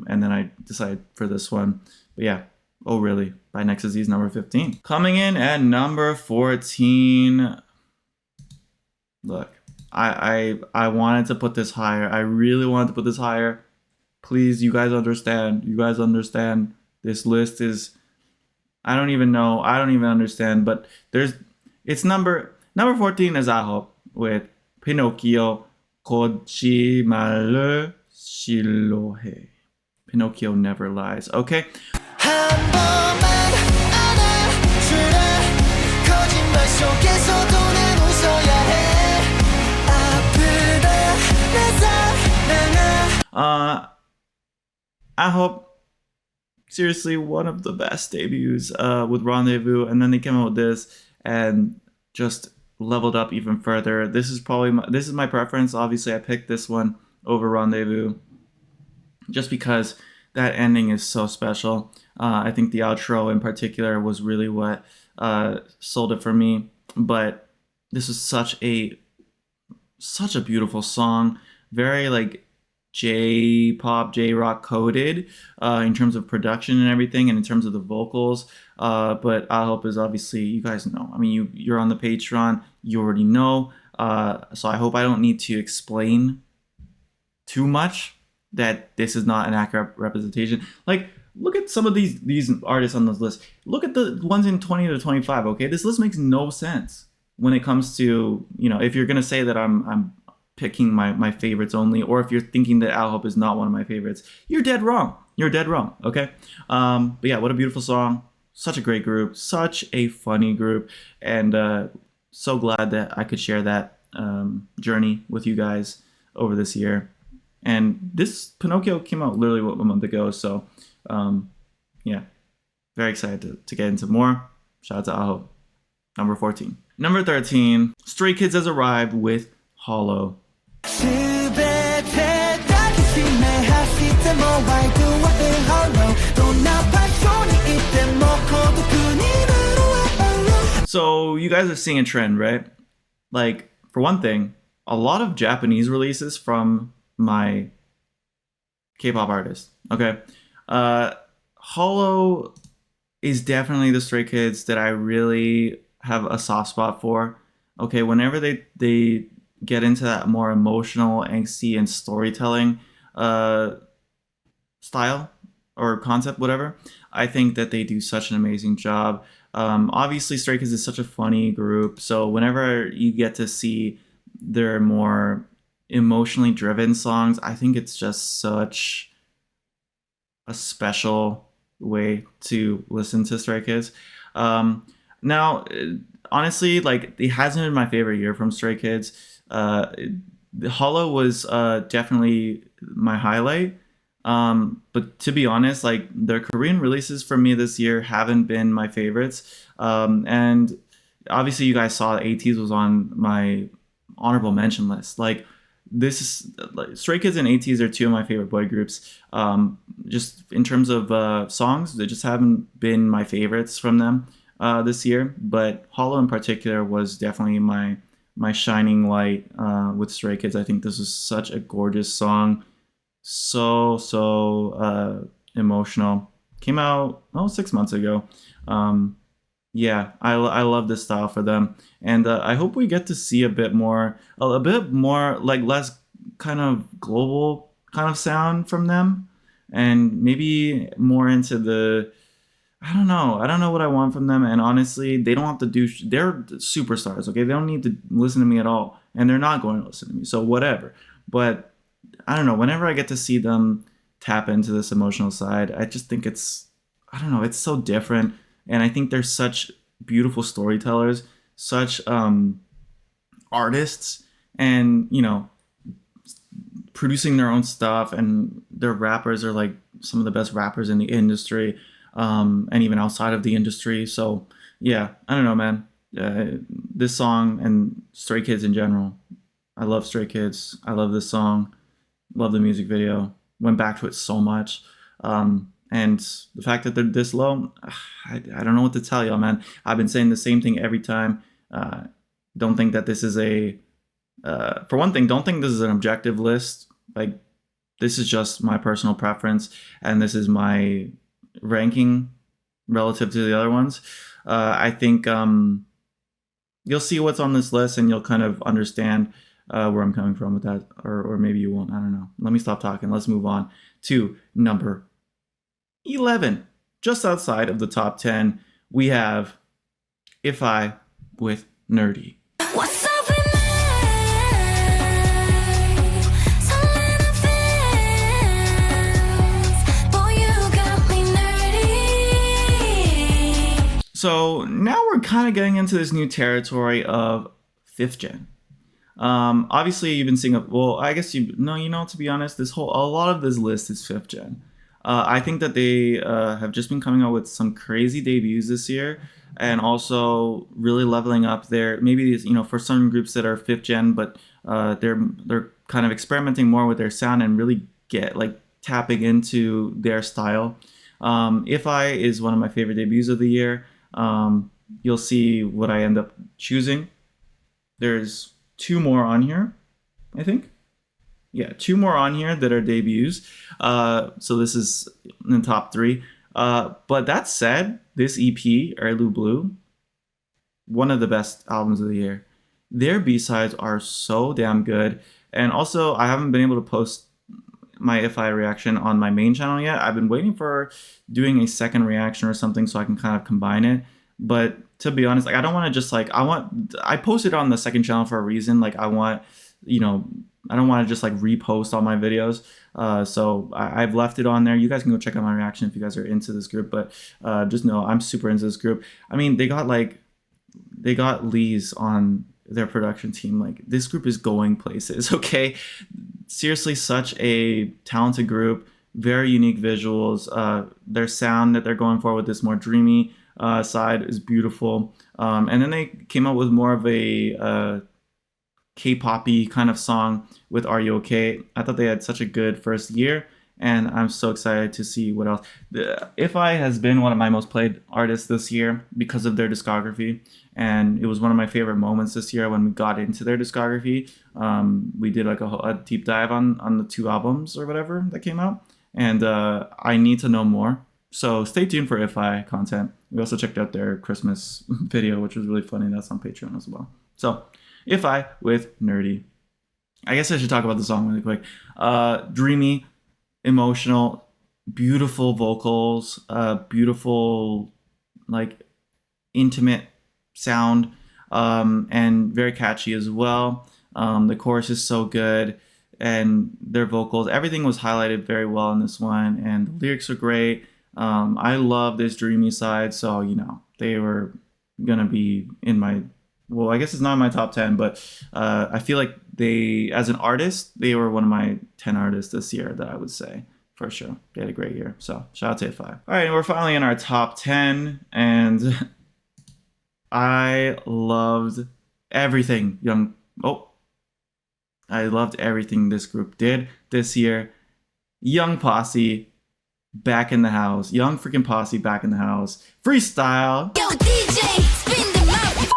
and then I decided for this one. But yeah, Oh Really by nmixx is number 15. Coming in at number 14. Look, I wanted to put this higher. I really wanted to put this higher. Please, you guys understand. You guys understand. This list is, I don't even know. I don't even understand. But it's number 14 is ahof with Pinocchio 거짓말을 싫어해. Pinocchio never lies. Okay. ahof, seriously, one of the best debuts with Rendezvous, and then they came out with this and just leveled up even further. This is my preference. Obviously, I picked this one over Rendezvous just because that ending is so special. I think the outro in particular was really what sold it for me. But this is such a beautiful song, very like J-pop, J-rock coded in terms of production and everything, and in terms of the vocals. But ahof is obviously, you guys know. I mean, you're on the Patreon, you already know. So I hope I don't need to explain too much that this is not an accurate representation. Like, look at some of these artists on this list. Look at the ones in 20 to 25. Okay, this list makes no sense when it comes to, if you're gonna say that I'm picking my favorites only, or if you're thinking that ahof is not one of my favorites, you're dead wrong. You're dead wrong. Okay. But yeah, what a beautiful song. Such a great group. Such a funny group, and so glad that I could share that journey with you guys over this year. And this Pinocchio came out literally a month ago, so yeah, very excited to get into more. Shout out to ahof. Number 14. Number 13, Stray Kids has arrived with Hollow. So you guys are seeing a trend, right? Like, for one thing, a lot of Japanese releases from my K-pop artists. Okay, Hollow is definitely the Stray Kids that I really have a soft spot for. Okay, whenever they get into that more emotional, angsty, and storytelling uh, style or concept, whatever, I think that they do such an amazing job. Obviously, Stray Kids is such a funny group, so whenever you get to see their more emotionally driven songs, I think it's just such a special way to listen to Stray Kids. Now, honestly, like it hasn't been my favorite year from Stray Kids. Hollow was definitely my highlight. But to be honest, like their Korean releases for me this year haven't been my favorites. And obviously, you guys saw ATEEZ was on my honorable mention list. Like this is like Stray Kids and ATEEZ are two of my favorite boy groups. Just in terms of songs, they just haven't been my favorites from them this year. But Hollow in particular was definitely my shining light with Stray Kids. I think this is such a gorgeous song, so emotional. Came out 6 months ago. Yeah, I love this style for them, and I hope we get to see a bit more like less kind of global kind of sound from them, and maybe more into the I don't know what I want from them, and honestly, they don't have to do. They're superstars, okay? They don't need to listen to me at all, and they're not going to listen to me, so whatever. But I don't know. Whenever I get to see them tap into this emotional side, I just think I don't know, it's so different. And I think they're such beautiful storytellers, such artists, and, producing their own stuff. And their rappers are like some of the best rappers in the industry, and even outside of the industry. So, yeah, I don't know, man. This song and Stray Kids in general. I love Stray Kids. I love this song. Love the music video. Went back to it so much. And the fact that they're this low, I don't know what to tell y'all, man. I've been saying the same thing every time. Don't think that this is for one thing, don't think this is an objective list. Like, this is just my personal preference, and this is my ranking relative to the other ones. I think you'll see what's on this list, and you'll kind of understand where I'm coming from with that, or maybe you won't. I don't know. Let me stop talking. Let's move on to number 11. Just outside of the top 10, we have ifeye with Nerdy. What's up with me? So little feels. Boy, you got me nerdy. So now we're kind of getting into this new territory of 5th gen. Obviously, you've been seeing I guess to be honest, a lot of this list is 5th gen. I think that they have just been coming out with some crazy debuts this year, and also really leveling up their maybe for some groups that are 5th gen, but they're kind of experimenting more with their sound and really tapping into their style. ifeye is one of my favorite debuts of the year. You'll see what I end up choosing. There's 2 more on here, I think. Yeah, 2 more on here that are debuts. So this is in the top 3. But that said, this EP, Heirloom Blue, one of the best albums of the year. Their B-sides are so damn good. And also, I haven't been able to post my ifeye reaction on my main channel yet. I've been waiting for doing a second reaction or something so I can kind of combine it. But to be honest, I don't want to just I posted on the second channel for a reason. I don't want to just repost all my videos. So I've left it on there. You guys can go check out my reaction if you guys are into this group. But just know I'm super into this group. I mean, they got Lee's on their production team. This group is going places. Okay, seriously, such a talented group. Very unique visuals. Their sound that they're going for with this more dreamy side is beautiful. And then they came out with more of a K-poppy kind of song with Are You Okay? I thought they had such a good first year, and I'm so excited to see what else. Ifeye has been one of my most played artists this year because of their discography, and it was one of my favorite moments this year when we got into their discography. We did like a deep dive on the 2 albums or whatever that came out, and I need to know more. So stay tuned for ifeye content. We also checked out their Christmas video, which was really funny. That's on Patreon as well. So ifeye with Nerdy. I guess I should talk about the song really quick. Dreamy, emotional, beautiful vocals, beautiful, like, intimate sound, and very catchy as well. The chorus is so good, and their vocals, everything was highlighted very well in this one, and the lyrics are great. I love this dreamy side, so you know they were gonna be in my, well, I guess it's not in my top 10, but I feel like they, as an artist, they were one of my 10 artists this year that I would say for sure. They had a great year, so shout out to ifeye. All right, we're finally in our top 10, and I loved everything I loved everything this group did this year. Young Posse back in the house. Young freaking Posse back in the house. Freestyle. Yo, DJ, spin the mouth.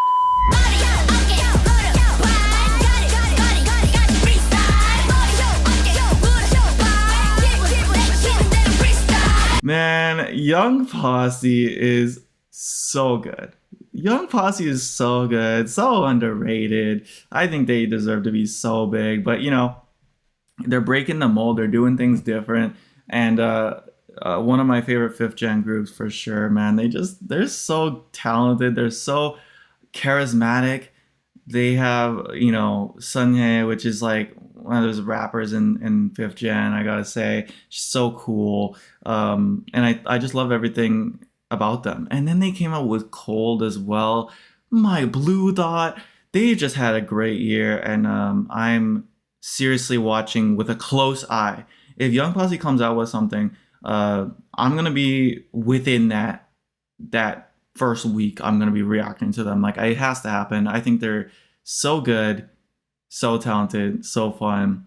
Man, Young Posse is so good. Young Posse is so good, so underrated. I think they deserve to be so big, but you know, they're breaking the mold. They're doing things different, and one of my favorite 5th gen groups for sure. Man, they're so talented. They're so charismatic. They have, you know, Sunhae, which is like one of those rappers in 5th gen. I gotta say, she's so cool, and I just love everything about them. And then they came out with Cold as well. My Blue Dot. They just had a great year, and I'm seriously watching with a close eye. If Young Posse comes out with something, I'm gonna be within that first week. I'm gonna be reacting to them. Like, it has to happen. I think they're so good, so talented, so fun.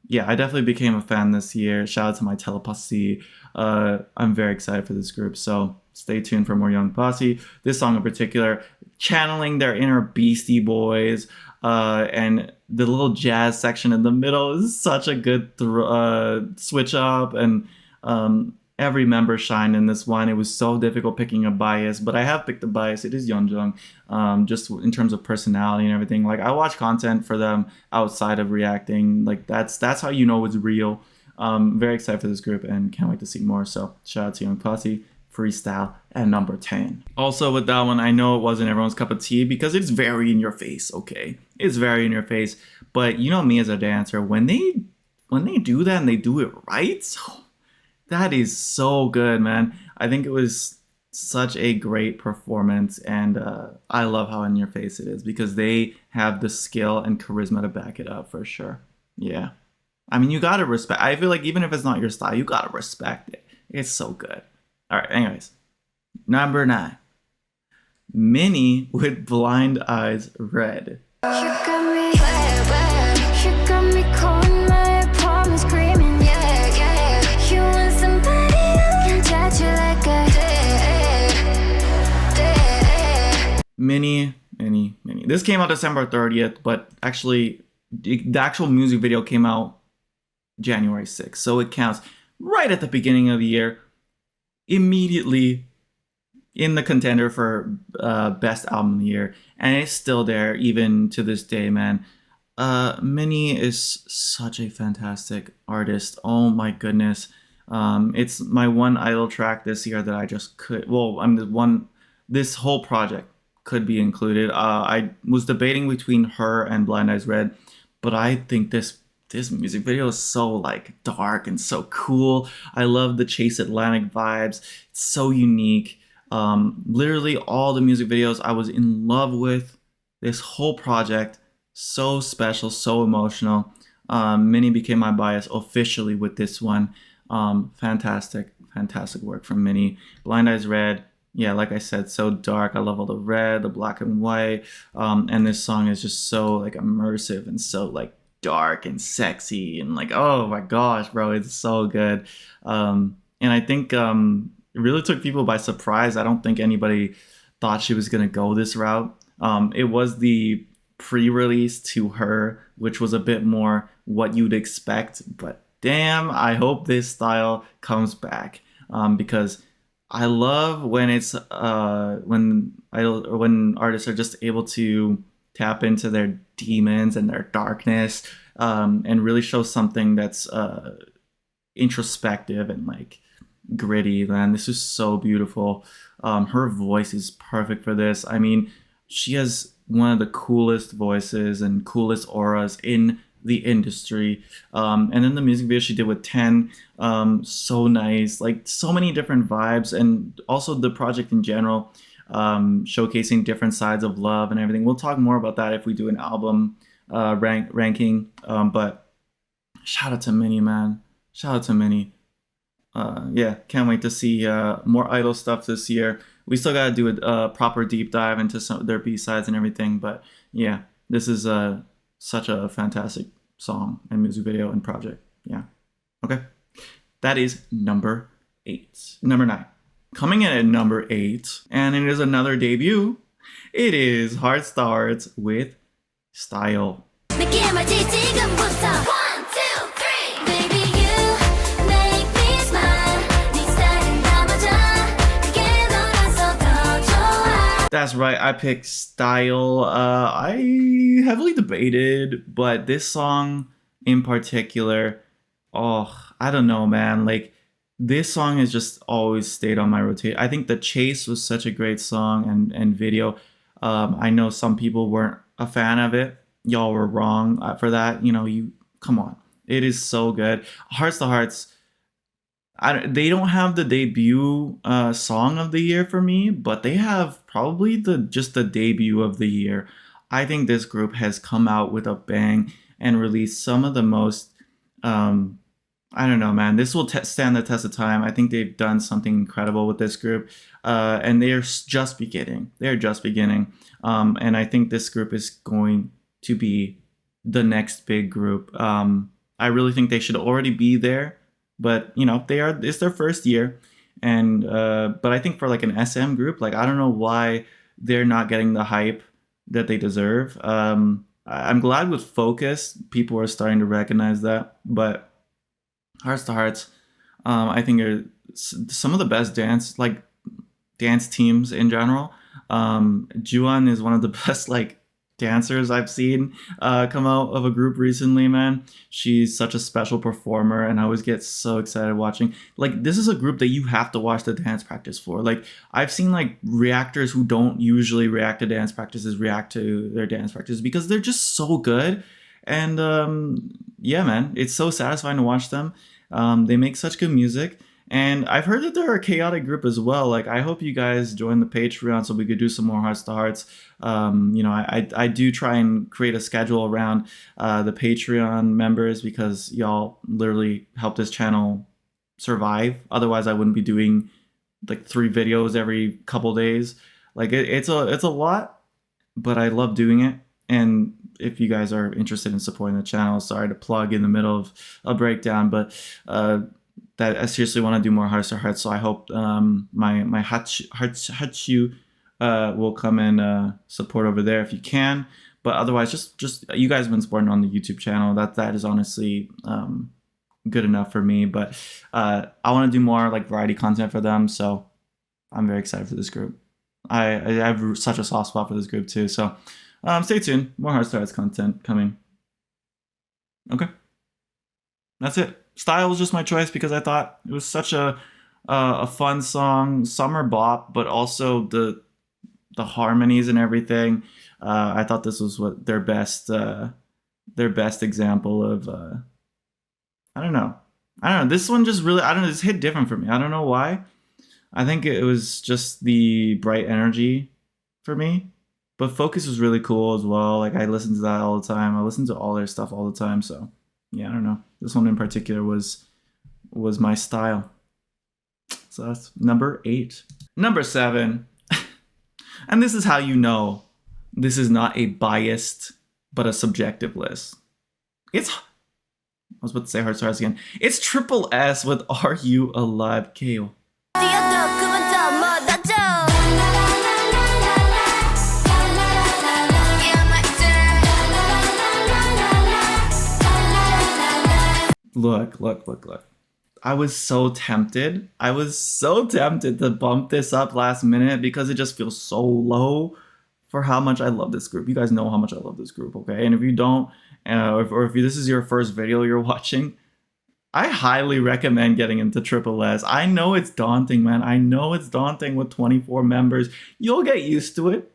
Yeah, I definitely became a fan this year. Shout out to my Telepathie. I'm very excited for this group, so stay tuned for more Young Posse. This song in particular, channeling their inner Beastie Boys, and the little jazz section in the middle is such a good switch up, and every member shined in this one. It was so difficult picking a bias, but I have picked a bias. It is Yeonjung, just in terms of personality and everything. Like, I watch content for them outside of reacting. Like, that's how you know it's real. Very excited for this group and can't wait to see more. So shout out to Young Posse, Freestyle, and number 10. Also with that one, I know it wasn't everyone's cup of tea because it's very in your face. Okay, it's very in your face. But you know me as a dancer, when they do that and they do it right, that is so good, man. I think it was such a great performance, and I love how in your face it is because they have the skill and charisma to back it up for sure. Yeah. I mean, you gotta respect. I feel like even if it's not your style, you gotta respect it. It's so good. All right, anyways. Number 9. Minnie with Blind Eyes Red. You got me, you got me calling my apartment screaming, yeah, yeah. You want somebody who can touch you like a Minnie. This came out December 30th, but actually, the actual music video came out January 6th, so it counts right at the beginning of the year, immediately in the contender for best album of the year, and it's still there even to this day, man. Minnie is such a fantastic artist. Oh my goodness. It's my one idol track this year that I just could, well, I'm the one, this whole project could be included. I was debating between her and Blind Eyes Red, but I think this music video is so like dark and so cool. I love the Chase Atlantic vibes. It's so unique. Literally all the music videos I was in love with. This whole project, so special, so emotional. Minnie became my bias officially with this one. Fantastic work from Minnie. Blind Eyes Red, yeah, like I said, so dark. I love all the red, the black and white, and this song is just so like immersive and so like dark and sexy and like, oh my gosh, bro, it's so good. And I think it really took people by surprise. I don't think anybody thought she was gonna go this route. It was the pre-release to her, which was a bit more what you'd expect, but damn, I hope this style comes back, because I love when it's when artists are just able to tap into their demons and their darkness, and really show something that's introspective and like gritty. Man, this is so beautiful. Her voice is perfect for this. I mean, she has one of the coolest voices and coolest auras in the industry. And then the music video she did with 10, so nice, like so many different vibes, and also the project in general, showcasing different sides of love and everything. We'll talk more about that if we do an album ranking, but shout out to Minnie, man. Shout out to Minnie. Yeah, can't wait to see more idol stuff this year. We still gotta do a proper deep dive into some of their B-sides and everything, but yeah, this is such a fantastic song and music video and project. Yeah. Okay. That is number 8. Number 9. Coming in at number 8, and it is another debut. It is Heart Starts with Style. 느낌을 지금부터 1, 2, 3 Baby you make me smile 네 스타일은 다 맞아 그게 너라서 더 좋아. That's right, I picked Style. I heavily debated, but this song in particular, oh, I don't know, man. Like, this song has just always stayed on my rotation. I think The Chase was such a great song and video. I know some people weren't a fan of it. Y'all were wrong for that. You know, come on. It is so good. Hearts to Hearts, they don't have the debut song of the year for me, but they have probably just the debut of the year. I think this group has come out with a bang and released some of the most, I don't know, man. This will stand the test of time. I think they've done something incredible with this group, and they're just beginning. They're just beginning, and I think this group is going to be the next big group. I really think they should already be there, but you know, it's their first year, and but I think for like an SM group, like I don't know why they're not getting the hype that they deserve. I'm glad with Focus, people are starting to recognize that, but Hearts to Hearts, I think are some of the best dance teams in general. Juan is one of the best like dancers I've seen come out of a group recently, man. She's such a special performer, and I always get so excited watching. Like, this is a group that you have to watch the dance practice for. Like, I've seen like reactors who don't usually react to dance practices react to their dance practices because they're just so good. And yeah, man, it's so satisfying to watch them. They make such good music. And I've heard that they're a chaotic group as well. Like, I hope you guys join the Patreon so we could do some more Hearts to Hearts. You know, I do try and create a schedule around the Patreon members because y'all literally help this channel survive. Otherwise, I wouldn't be doing like 3 videos every couple days. Like, it's a lot, but I love doing it. And if you guys are interested in supporting the channel, sorry to plug in the middle of a breakdown, but that I seriously want to do more Hearts to Hearts, so I hope my Hachu will come and support over there if you can. But otherwise, just you guys have been supporting on the YouTube channel. That is honestly good enough for me. But I want to do more like variety content for them, so I'm very excited for this group. I have such a soft spot for this group too. So stay tuned. More Hearts to Hearts content coming. Okay, that's it. Style was just my choice because I thought it was such a fun song, summer bop, but also the harmonies and everything. I thought this was what their best example of. I don't know. This one just really, this hit different for me. I don't know why. I think it was just the bright energy for me. But Focus was really cool as well. Like, I listened to that all the time. I listen to all their stuff all the time. So yeah, I don't know. This one in particular was my style. So that's number 8. Number 7. And this is how you know this is not a biased but a subjective list. It's, I was about to say hard stars again. It's Triple S with Are You Alive, KO. Look. I was so tempted. To bump this up last minute because it just feels so low for how much I love this group. You guys know how much I love this group, okay? And if you don't, or if this is your first video you're watching, I highly recommend getting into Triple S. I know it's daunting, man. I know it's daunting with 24 members. You'll get used to it.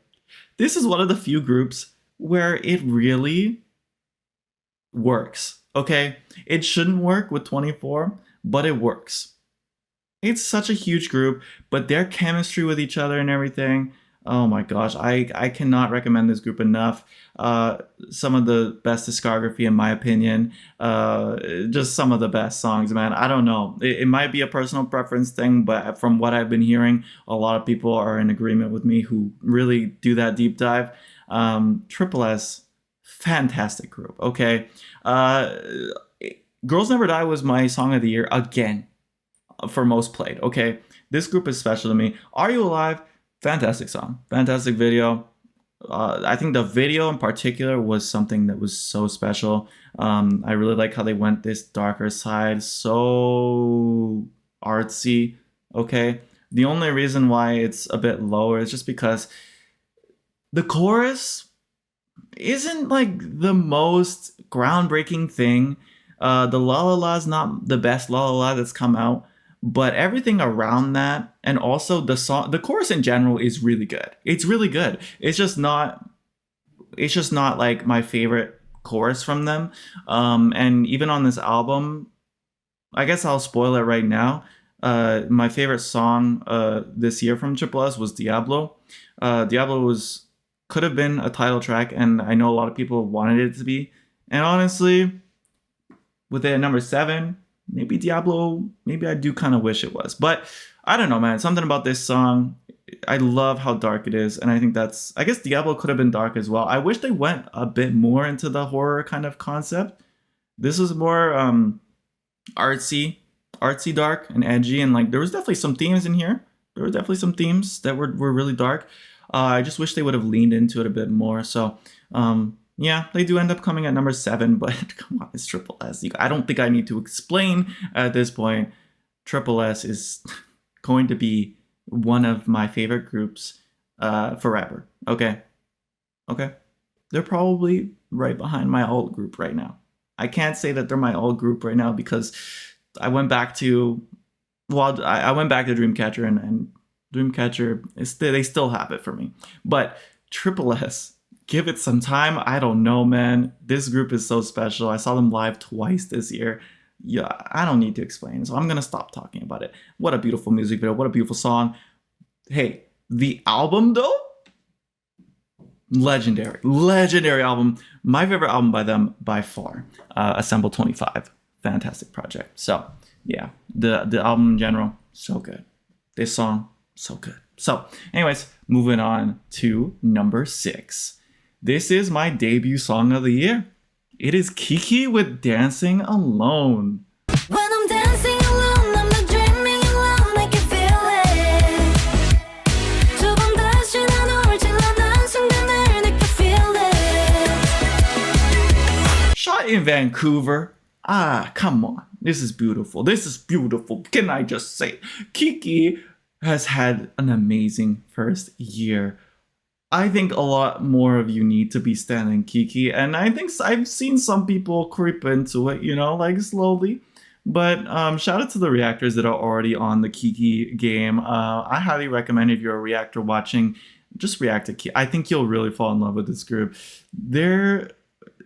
This is one of the few groups where it really works, okay? It shouldn't work with 24, but it works. It's such a huge group, but their chemistry with each other and everything, oh my gosh, I cannot recommend this group enough. Some of the best discography in my opinion, just some of the best songs, man. I don't know, it might be a personal preference thing, but from what I've been hearing, a lot of people are in agreement with me who really do that deep dive. Triple S, fantastic group, okay? Girls Never Die was my song of the year again for most played, okay? This group is special to me. Are You Alive? Fantastic song, fantastic video. I think the video in particular was something that was so special. I really like how they went this darker side, so artsy, okay? The only reason why it's a bit lower is just because the chorus isn't like the most groundbreaking thing. The La La La is not the best La La La that's come out, but everything around that, and also the song, the chorus in general is really good. It's really good. It's just not like my favorite chorus from them. And even on this album, I guess I'll spoil it right now. My favorite song this year from Triple S was Diablo. Diablo could have been a title track, and I know a lot of people wanted it to be. And honestly, with it at number 7, maybe Diablo, maybe I do kind of wish it was. But I don't know, man. Something about this song, I love how dark it is. And I think I guess Diablo could have been dark as well. I wish they went a bit more into the horror kind of concept. This was more artsy dark and edgy. And like there was definitely some themes in here. There were definitely some themes that were really dark. I just wish they would have leaned into it a bit more. So, yeah, they do end up coming at number 7, but come on, it's Triple S. I don't think I need to explain at this point. Triple S is going to be one of my favorite groups forever. Okay. They're probably right behind my alt group right now. I can't say that they're my alt group right now because I went back to Dreamcatcher and Dreamcatcher, they still have it for me. But Triple S, give it some time. I don't know, man. This group is so special. I saw them live twice this year. Yeah, I don't need to explain, so I'm gonna stop talking about it. What a beautiful music video. What a beautiful song. Hey, the album though? Legendary album. My favorite album by them by far. Assemble 25. Fantastic project. So yeah, the album in general, so good. This song, so good. So anyways, moving on to number 6. This is my debut song of the year. It is kiiikiii with Dancing Alone. When I'm dancing alone, I'm not dreaming alone, I can feel it. 조금 다시 난 울질러난 순간을 느껴 feel it. Shot in Vancouver. Ah, come on. This is beautiful. Can I just say? kiiikiii has had an amazing first year. I think a lot more of you need to be standing kiiikiii, and I think I've seen some people creep into it, like slowly. But shout out to the reactors that are already on the kiiikiii game. I highly recommend if you're a reactor watching, just react to kiiikiii. I think you'll really fall in love with this group. They're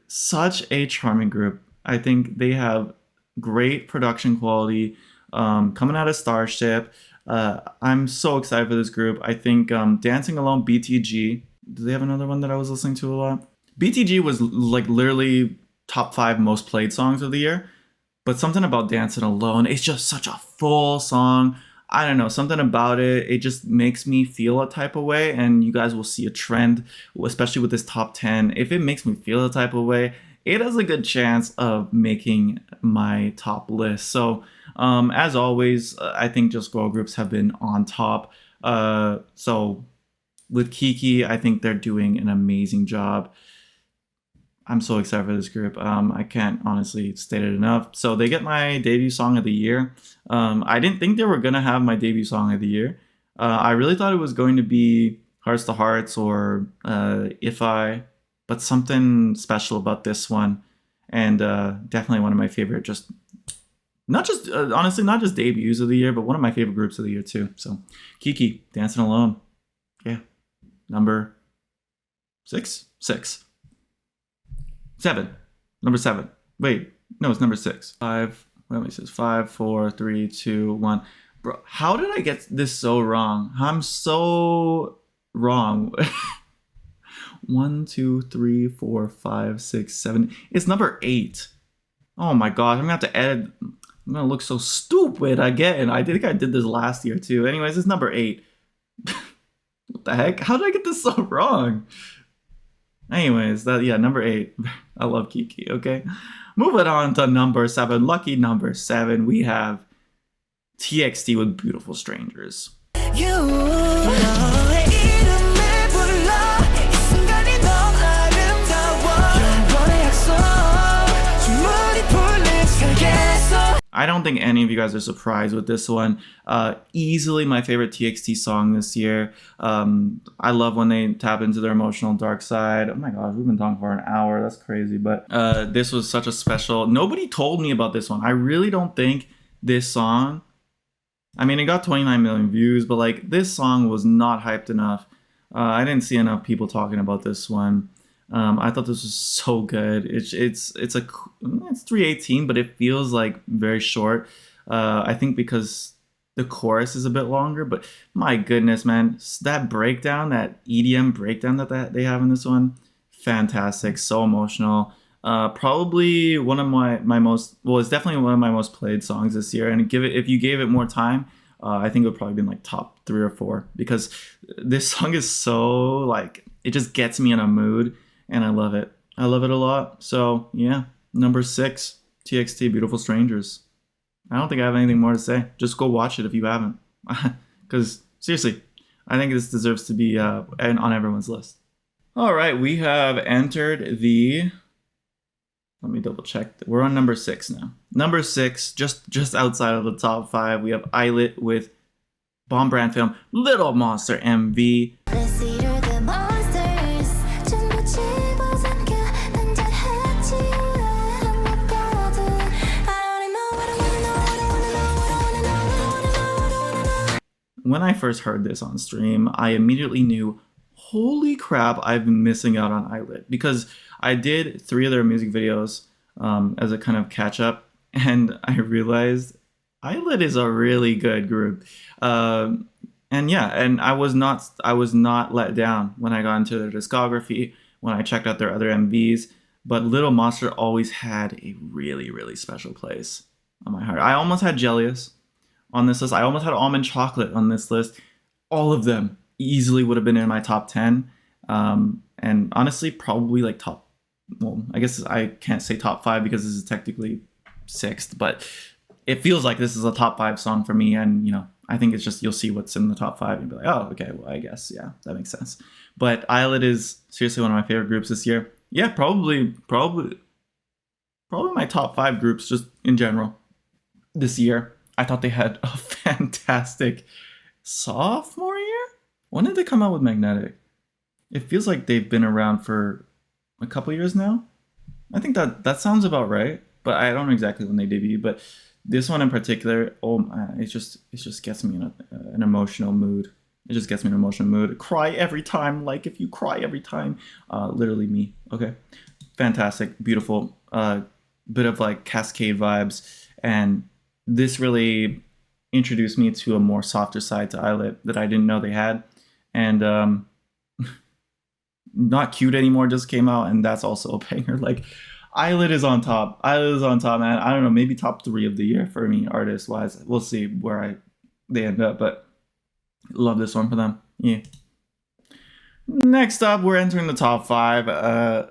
such a charming group. I think they have great production quality coming out of Starship. I'm so excited for this group. I think Dancing Alone, BTG. Do they have another one that I was listening to a lot? BTG was like literally top 5 most played songs of the year. But something about Dancing Alone, it's just such a full song. I don't know, something about it. It just makes me feel a type of way. And you guys will see a trend, especially with this top 10. If it makes me feel a type of way, it has a good chance of making my top list. So as always, I think just girl groups have been on top. So with kiiikiii, I think they're doing an amazing job. I'm so excited for this group. I can't honestly state it enough. So they get my debut song of the year. I didn't think they were gonna have my debut song of the year. I really thought it was going to be Hearts to Hearts or Ifeye, but something special about this one, and definitely one of my favorite. Honestly, not just debuts of the year, but one of my favorite groups of the year too. So kiiikiii, Dancing Alone, yeah, number 6. Number 7. Wait, no, it's number 6. 5. Let me see. 5, 4, 3, 2, 1. Bro, how did I get this so wrong? I'm so wrong. 1, 2, 3, 4, 5, 6, 7. It's number 8. Oh my god, I'm gonna have to edit. I'm gonna look so stupid again. I think I did this last year too. Anyways, it's number 8. What the heck? How did I get this so wrong? Anyways, number 8. I love kiiikiii, okay? Moving on to number 7. Lucky number 7, we have TXT with Beautiful Strangers. I don't think any of you guys are surprised with this one. Easily my favorite TXT song this year. I love when they tap into their emotional dark side. Oh my gosh, we've been talking for an hour. That's crazy. But this was such a special... Nobody told me about this one. I really don't think this song... I mean, it got 29 million views, but like this song was not hyped enough. I didn't see enough people talking about this one. I thought this was so good. It's 3:18, but it feels like very short. I think because the chorus is a bit longer, but my goodness, man, that breakdown, that EDM breakdown that they have in this one, fantastic, so emotional. Probably one of my most, well, it's definitely one of my most played songs this year. And if you gave it more time, I think it would probably be in like top 3 or 4, because this song is so like, it just gets me in a mood. And I love it. I love it a lot. So yeah, number 6, TXT, Beautiful Strangers. I don't think I have anything more to say. Just go watch it if you haven't. Because seriously, I think this deserves to be on everyone's list. All right, we have entered the... Let me double check. We're on number 6 now. Number 6, just outside of the top 5, we have illit with Bomb Brand Film, Little Monster MV. When I first heard this on stream, I immediately knew, holy crap, I've been missing out on illit, because I did 3 of their music videos as a kind of catch up, and I realized illit is a really good group. And yeah, and I was not let down when I got into their discography, when I checked out their other MVs, but Little Monster always had a really, really special place on my heart. I almost had Jellius on this list. I almost had Almond Chocolate on this list. All of them easily would have been in my top 10. And honestly, probably like top, well, I guess I can't say top 5 because this is technically 6th, but it feels like this is a top 5 song for me. And, you know, I think it's just, you'll see what's in the top 5 and be like, oh, okay, well, I guess, yeah, that makes sense. But illit is seriously one of my favorite groups this year. Yeah, probably my top 5 groups just in general this year. I thought they had a fantastic sophomore year. When did they come out with Magnetic? It feels like they've been around for a couple years now. I think that sounds about right, but I don't know exactly when they debuted. But this one in particular, oh man, it just gets me in an emotional mood. It just gets me in an emotional mood. Cry every time, like if you cry every time, literally me. Okay, fantastic, beautiful, bit of like Cascade vibes, and this really introduced me to a more softer side to illit that I didn't know they had. And Not Cute Anymore just came out, and that's also a banger. Like, illit is on top. illit is on top, man. I don't know, maybe top 3 of the year for me, artist-wise. We'll see where they end up, but love this one for them. Yeah. Next up, we're entering the top 5.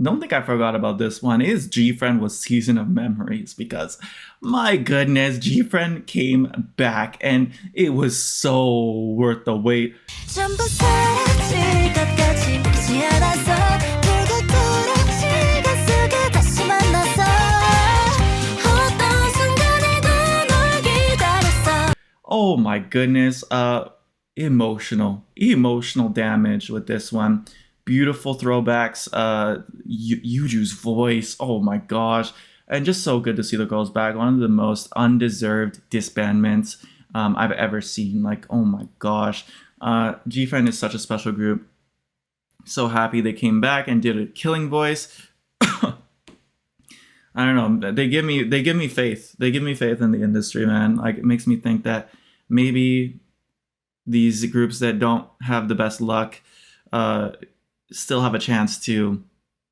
don't think I forgot about this one, is gfriend was Season of Memories, because my goodness, gfriend came back and it was so worth the wait. 전부 사라질 것까지 믿지 않았어 결국 돌아 시간 속에 다시 만났어 어떤 순간에도 널 기다렸어. Oh my goodness, emotional damage with this one. Beautiful throwbacks, Yuju's voice, oh my gosh, and just so good to see the girls back. One of the most undeserved disbandments I've ever seen. Like, oh my gosh, gfriend is such a special group. So happy they came back and did a killing voice. I don't know, they give me faith. They give me faith in the industry, man. Like, it makes me think that maybe these groups that don't have the best luck still have a chance to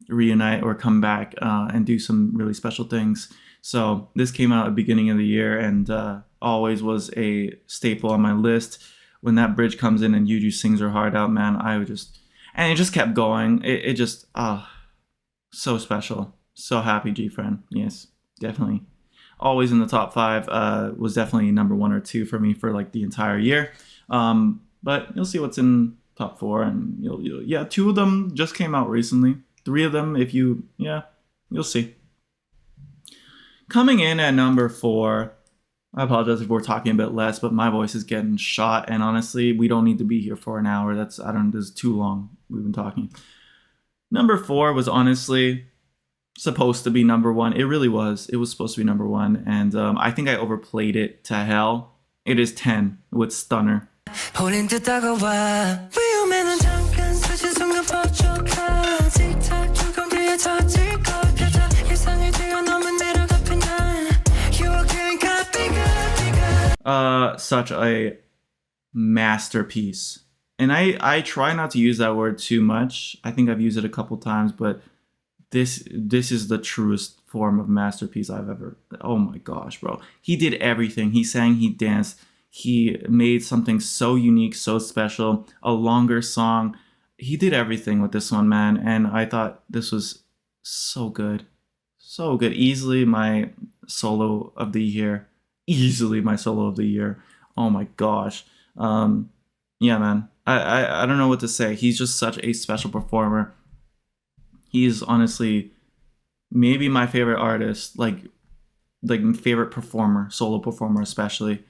reunite or come back and do some really special things. So this came out at the beginning of the year and always was a staple on my list. When that bridge comes in and Yuju sings her heart out, man, and it just kept going. It just, so special. So happy, gfriend. Yes, definitely. Always in the top 5, was definitely number 1 or 2 for me for like the entire year. But you'll see what's in top 4, and you'll 2 of them just came out recently. 3 of them, you'll see. Coming in at number 4, I apologize if we're talking a bit less, but my voice is getting shot, and honestly, we don't need to be here for an hour. This is too long. We've been talking. Number 4 was honestly supposed to be number 1. It really was. It was supposed to be number 1, and I think I overplayed it to hell. It is 10 with Stunner. 홀린 듯 다가와 위험에는 잠깐 사실 순간 퍼져가 틱탁 조금 뒤에 터질 것 같아 예상을 뛰어넘은 내려가 그냥 You again got bigger. Such a masterpiece. And I try not to use that word too much. I think I've used it a couple times, but this is the truest form of masterpiece I've ever. Oh my gosh, bro. He did everything. He sang, he danced. He made something so unique, so special, a longer song. He did everything with this one, man. And I thought this was so good. So good. Easily my solo of the year. Easily my solo of the year. Oh my gosh. Yeah, man. I don't know what to say. He's just such a special performer. He's honestly maybe my favorite artist, like favorite performer, solo performer especially.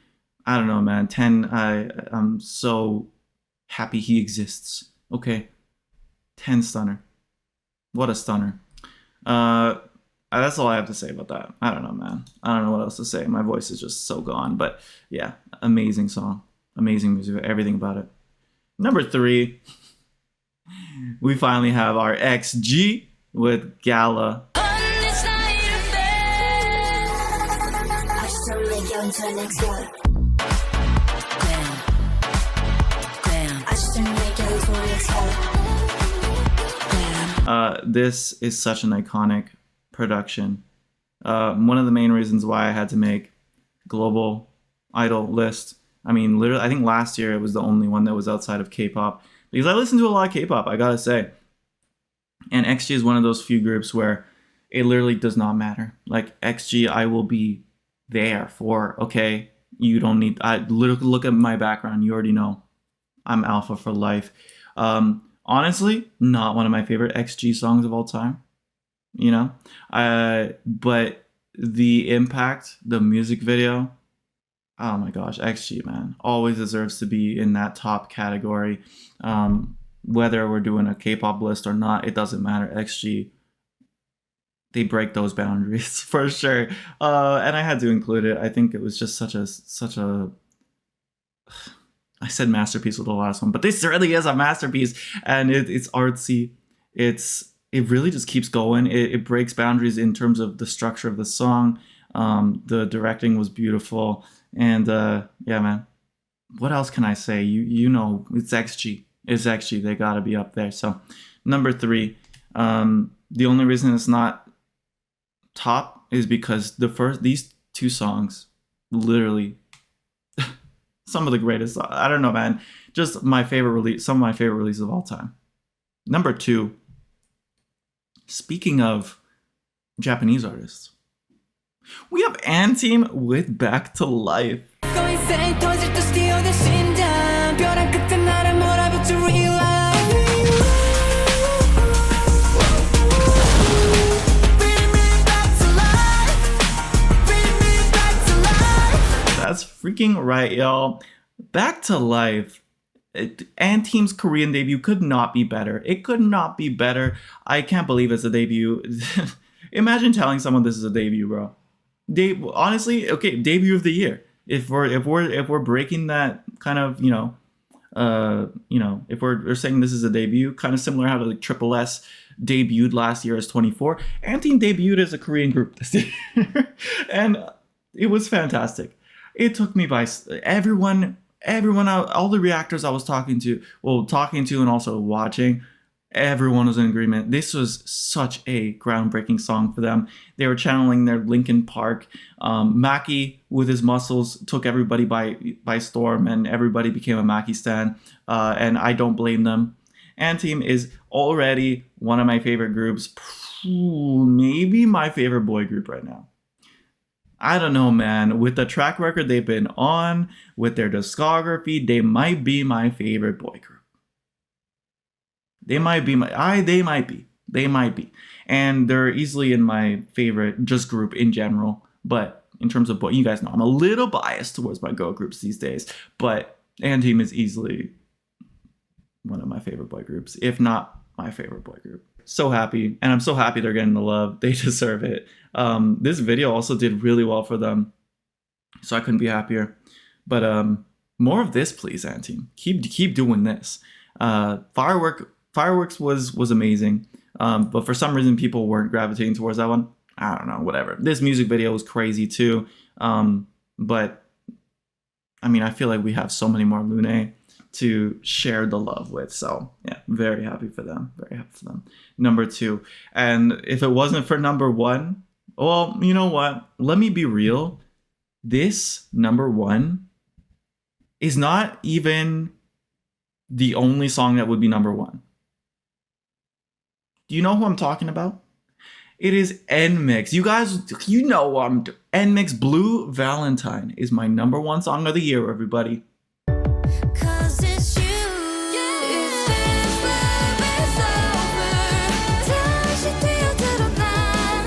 I don't know, man. 10, I'm so happy he exists. Okay. 10 Stunner. What a stunner. That's all I have to say about that. I don't know, man. I don't know what else to say. My voice is just so gone. But yeah, amazing song. Amazing music. Everything about it. Number 3, we finally have our XG with Gala. This is such an iconic production. One of the main reasons why I had to make global idol list. I mean, literally, I think last year it was the only one that was outside of K-pop, because I listen to a lot of K-pop, I gotta say. And XG is one of those few groups where it literally does not matter. Like XG, I will be there for. Okay, you don't need. I literally look at my background. You already know, I'm alpha for life. Honestly, not one of my favorite XG songs of all time. You know, but the impact, the music video. Oh my gosh, XG, man, always deserves to be in that top category. Whether we're doing a K-pop list or not, it doesn't matter. XG, they break those boundaries for sure. And I had to include it. I think it was just such a. I said masterpiece with the last one, but this really is a masterpiece, and it's artsy. It really just keeps going. It breaks boundaries in terms of the structure of the song. The directing was beautiful. And yeah, man, what else can I say? You know, it's XG. It's XG. They gotta be up there. So number 3, the only reason it's not top is because these 2 songs, literally, some of the greatest. I don't know, man. Just my favorite release. Some of my favorite releases of all time. Number 2, Speaking of Japanese artists, we have Team with Back to Life. 거인생 터질 듯 뛰어든 심장 벼랑 끝에 나를 몰아붙여 real life Bring me back to life Bring me back to life That's freaking right, y'all. Back to Life. Team's Korean debut could not be better. It could not be better. I can't believe it's a debut. Imagine telling someone this is a debut, bro. Honestly, okay, debut of the year. If we're breaking that kind of, if we're saying this is a debut, kind of similar how like Triple S debuted last year as 24, Team debuted as a Korean group this year, and it was fantastic. It took me by everyone, all the reactors I was talking to and also watching, everyone was in agreement. This was such a groundbreaking song for them. They were channeling their Linkin Park. Maki, with his muscles, took everybody by storm, and everybody became a Maki stan. And I don't blame them. Team is already one of my favorite groups, maybe my favorite boy group right now. I don't know, man. With the track record they've been on, with their discography, they might be my favorite boy group. They might be. And they're easily in my favorite just group in general. But in terms of boy, you guys know I'm a little biased towards my girl groups these days. But Team is easily one of my favorite boy groups, if not my favorite boy group. So happy, and I'm so happy they're getting the love. They deserve it. This video also did really well for them, so I couldn't be happier. But more of this, please, Team. Keep doing this. Fireworks was amazing, but for some reason people weren't gravitating towards that one. I don't know, whatever. This music video was crazy too, but I mean, I feel like we have so many more Lune to share the love with. So yeah, very happy for them. Number 2. And if it wasn't for number 1, well, you know what? Let me be real. This number 1 is not even the only song that would be number 1. Do you know who I'm talking about? It is nmixx. You guys, you know what I'm doing. nmixx Blue Valentine is my number 1 song of the year, everybody. Cause it's you If this love is over 다시 뛰어들어나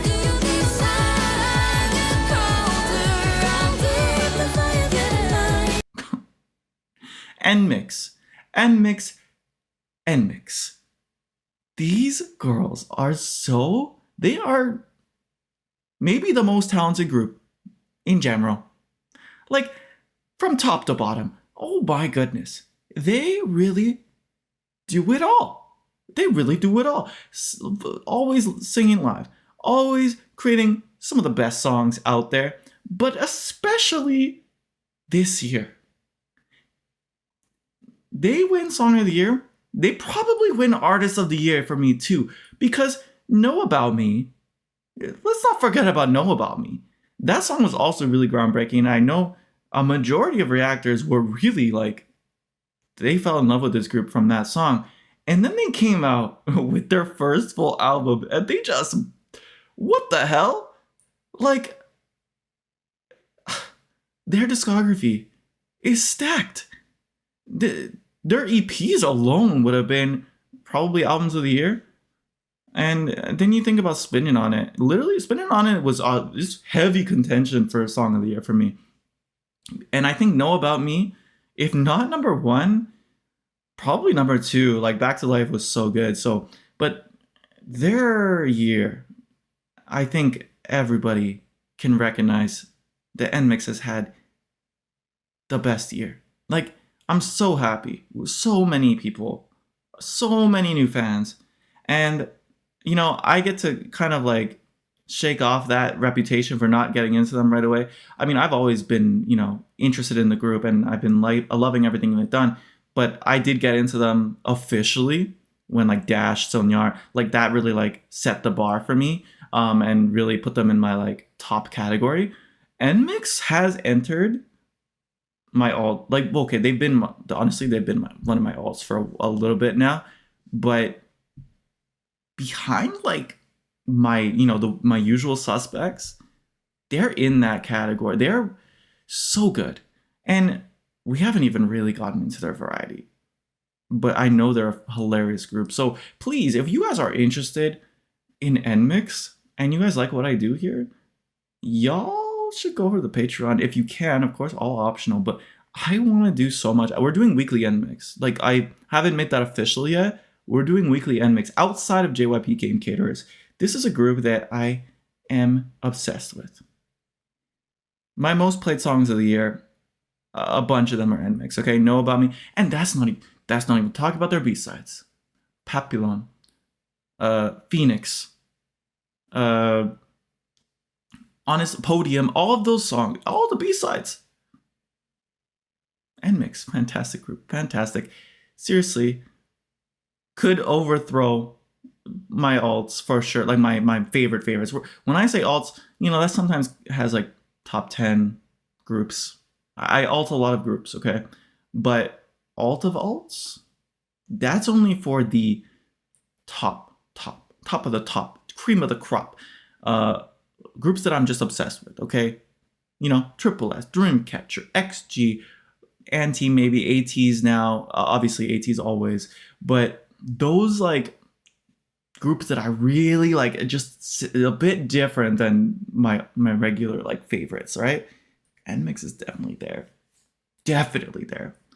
이 사랑은 colder I'll leave the fire tonight nmixx. These girls are they are maybe the most talented group in general. Like, from top to bottom. Oh my goodness. They really do it all. Always singing live. Always creating some of the best songs out there. But especially this year. They win Song of the Year. They probably win Artist of the Year for me too. Because Know About Me, let's not forget about Know About Me. That song was also really groundbreaking. I know a majority of reactors were really like, they fell in love with this group from that song. And then they came out with their first full album and they just, what the hell? Like, their discography is stacked. Their EPs alone would have been probably albums of the year. And then you think about Spinning on It. Literally, Spinning on It was just heavy contention for a song of the year for me. And I think Know About Me, if not number 1, probably number 2. Like, Back to Life was so good. So, but their year, I think everybody can recognize that nmixx has had the best year. Like, I'm so happy with so many people, so many new fans. And, you know, I get to kind of like shake off that reputation for not getting into them right away. I mean, I've always been, you know, interested in the group and I've been loving everything they've done. But I did get into them officially when like Dash, Sonyar, like that really like set the bar for me and really put them in my like top category. nmixx has entered my alt, like, okay, they've been one of my alts for a little bit now, but behind like my my usual suspects, they're in that category. They're so good, and we haven't even really gotten into their variety. But I know they're a hilarious group. So please, if you guys are interested in nmixx and you guys like what I do here, y'all should go over to the Patreon if you can. Of course, all optional. But I want to do so much. We're doing weekly nmixx. Like, I haven't made that official yet. We're doing weekly nmixx outside of JYP Game Caterers. This is a group that I am obsessed with. My most played songs of the year, a bunch of them are nmixx. Okay, Know About Me, and that's not even talking about their B-sides. Papillon, Phoenix, Honest Podium, all of those songs, all the B-sides. nmixx, fantastic group, fantastic. Seriously, could overthrow my alts for sure, like my favorites. When I say alts, that sometimes has like top 10 groups. I alt a lot of groups, okay? But alt of alts, that's only for the top of the top, cream of the crop. Groups that I'm just obsessed with, okay? Triple S, Dreamcatcher, XG, Anti, maybe ATs now, obviously ATs always, but those like groups that I really like, just a bit different than my regular like favorites, right? nmixx is definitely there,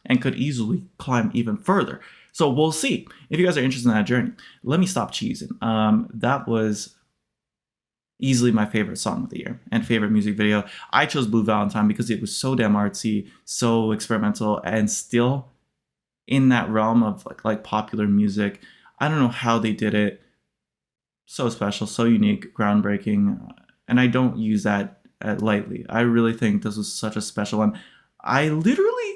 and could easily climb even further. So we'll see. If you guys are interested in that journey, let me stop cheesing. That was easily my favorite song of the year and favorite music video. I chose Blue Valentine because it was so damn artsy, so experimental, and still in that realm of like popular music. I don't know how they did it. So special, so unique, groundbreaking, and I don't use that lightly. I really think this was such a special one. I literally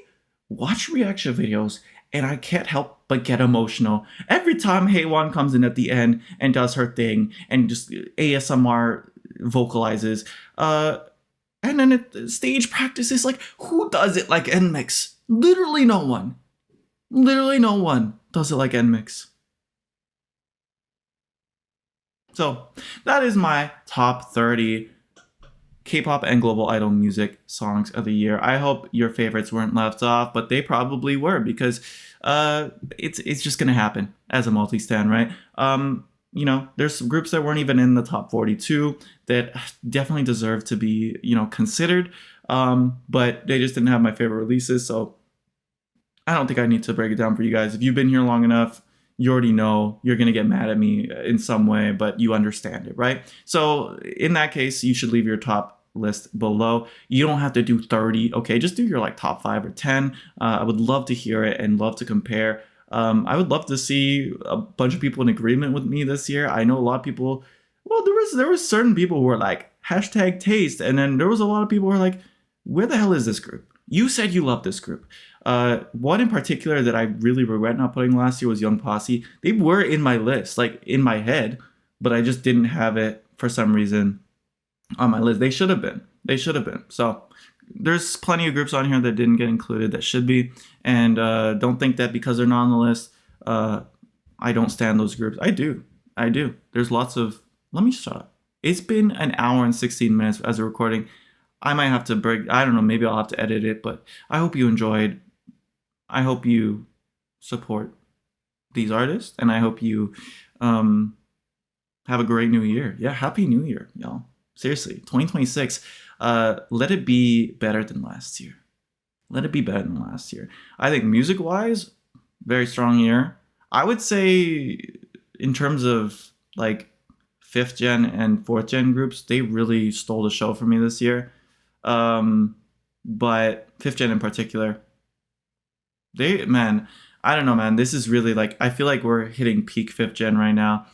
watch reaction videos and I can't help but get emotional every time Haewon comes in at the end and does her thing and just ASMR vocalizes. And then at stage practices, like, who does it like nmixx? Literally no one. Literally no one does it like nmixx. So that is my top 30 K-pop and global idol music songs of the year. I hope your favorites weren't left off, but they probably were, because it's just gonna happen as a multistan, right? There's groups that weren't even in the top 42 that definitely deserve to be considered, but they just didn't have my favorite releases. So I don't think I need to break it down for you guys. If you've been here long enough, you already know you're going to get mad at me in some way, but you understand it, right? So in that case, you should leave your top list below. You don't have to do 30, okay? Just do your like top 5 or 10. I would love to hear it and love to compare. I would love to see a bunch of people in agreement with me this year. I know a lot of people, well, there was certain people who were like, #taste, and then there was a lot of people who were like, where the hell is this group? You said you love this group. One in particular that I really regret not putting last year was Young Posse. They were in my list, like in my head, but I just didn't have it for some reason on my list. They should have been. So there's plenty of groups on here that didn't get included that should be. And don't think that because they're not on the list, I don't stand those groups. I do. There's lots of... Let me shut up. It's been an hour and 16 minutes as a recording. I might have to break, I don't know, maybe I'll have to edit it, but I hope you enjoyed. I hope you support these artists, and I hope you have a great new year. Yeah, happy new year, y'all. Seriously, 2026, let it be better than last year. I think music-wise, very strong year. I would say in terms of like 5th gen and 4th gen groups, they really stole the show for me this year. But 5th gen in particular, I don't know, man. This is really like, I feel like we're hitting peak 5th gen right now.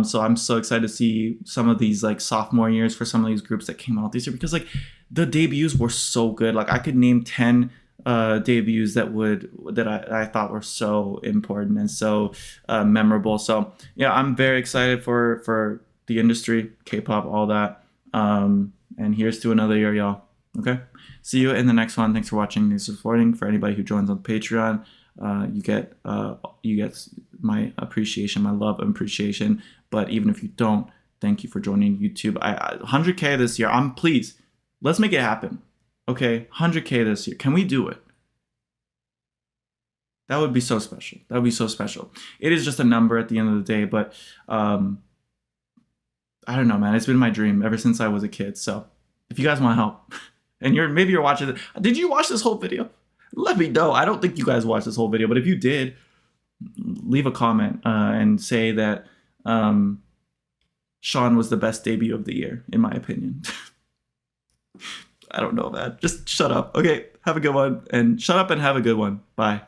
So I'm so excited to see some of these like sophomore years for some of these groups that came out this year, because like the debuts were so good. Like I could name 10 debuts that I thought were so important and so memorable. So yeah, I'm very excited for the industry, K-pop, all that. And here's to another year, y'all. Okay, see you in the next one. Thanks for watching. Thanks for supporting. For anybody who joins on Patreon, you get my appreciation, my love and appreciation. But even if you don't, Thank you for joining YouTube. 100K this year. Please, let's make it happen. Okay, 100K this year. Can we do it? That would be so special. That would be so special. It is just a number at the end of the day, but I don't know, man. It's been my dream ever since I was a kid. So if you guys want help, and maybe you're watching it, did you watch this whole video? Let me know. I don't think you guys watched this whole video, but if you did, leave a comment and say that Sean was the best debut of the year, in my opinion. I don't know, man. Just shut up. Okay, have a good one. And shut up and have a good one. Bye.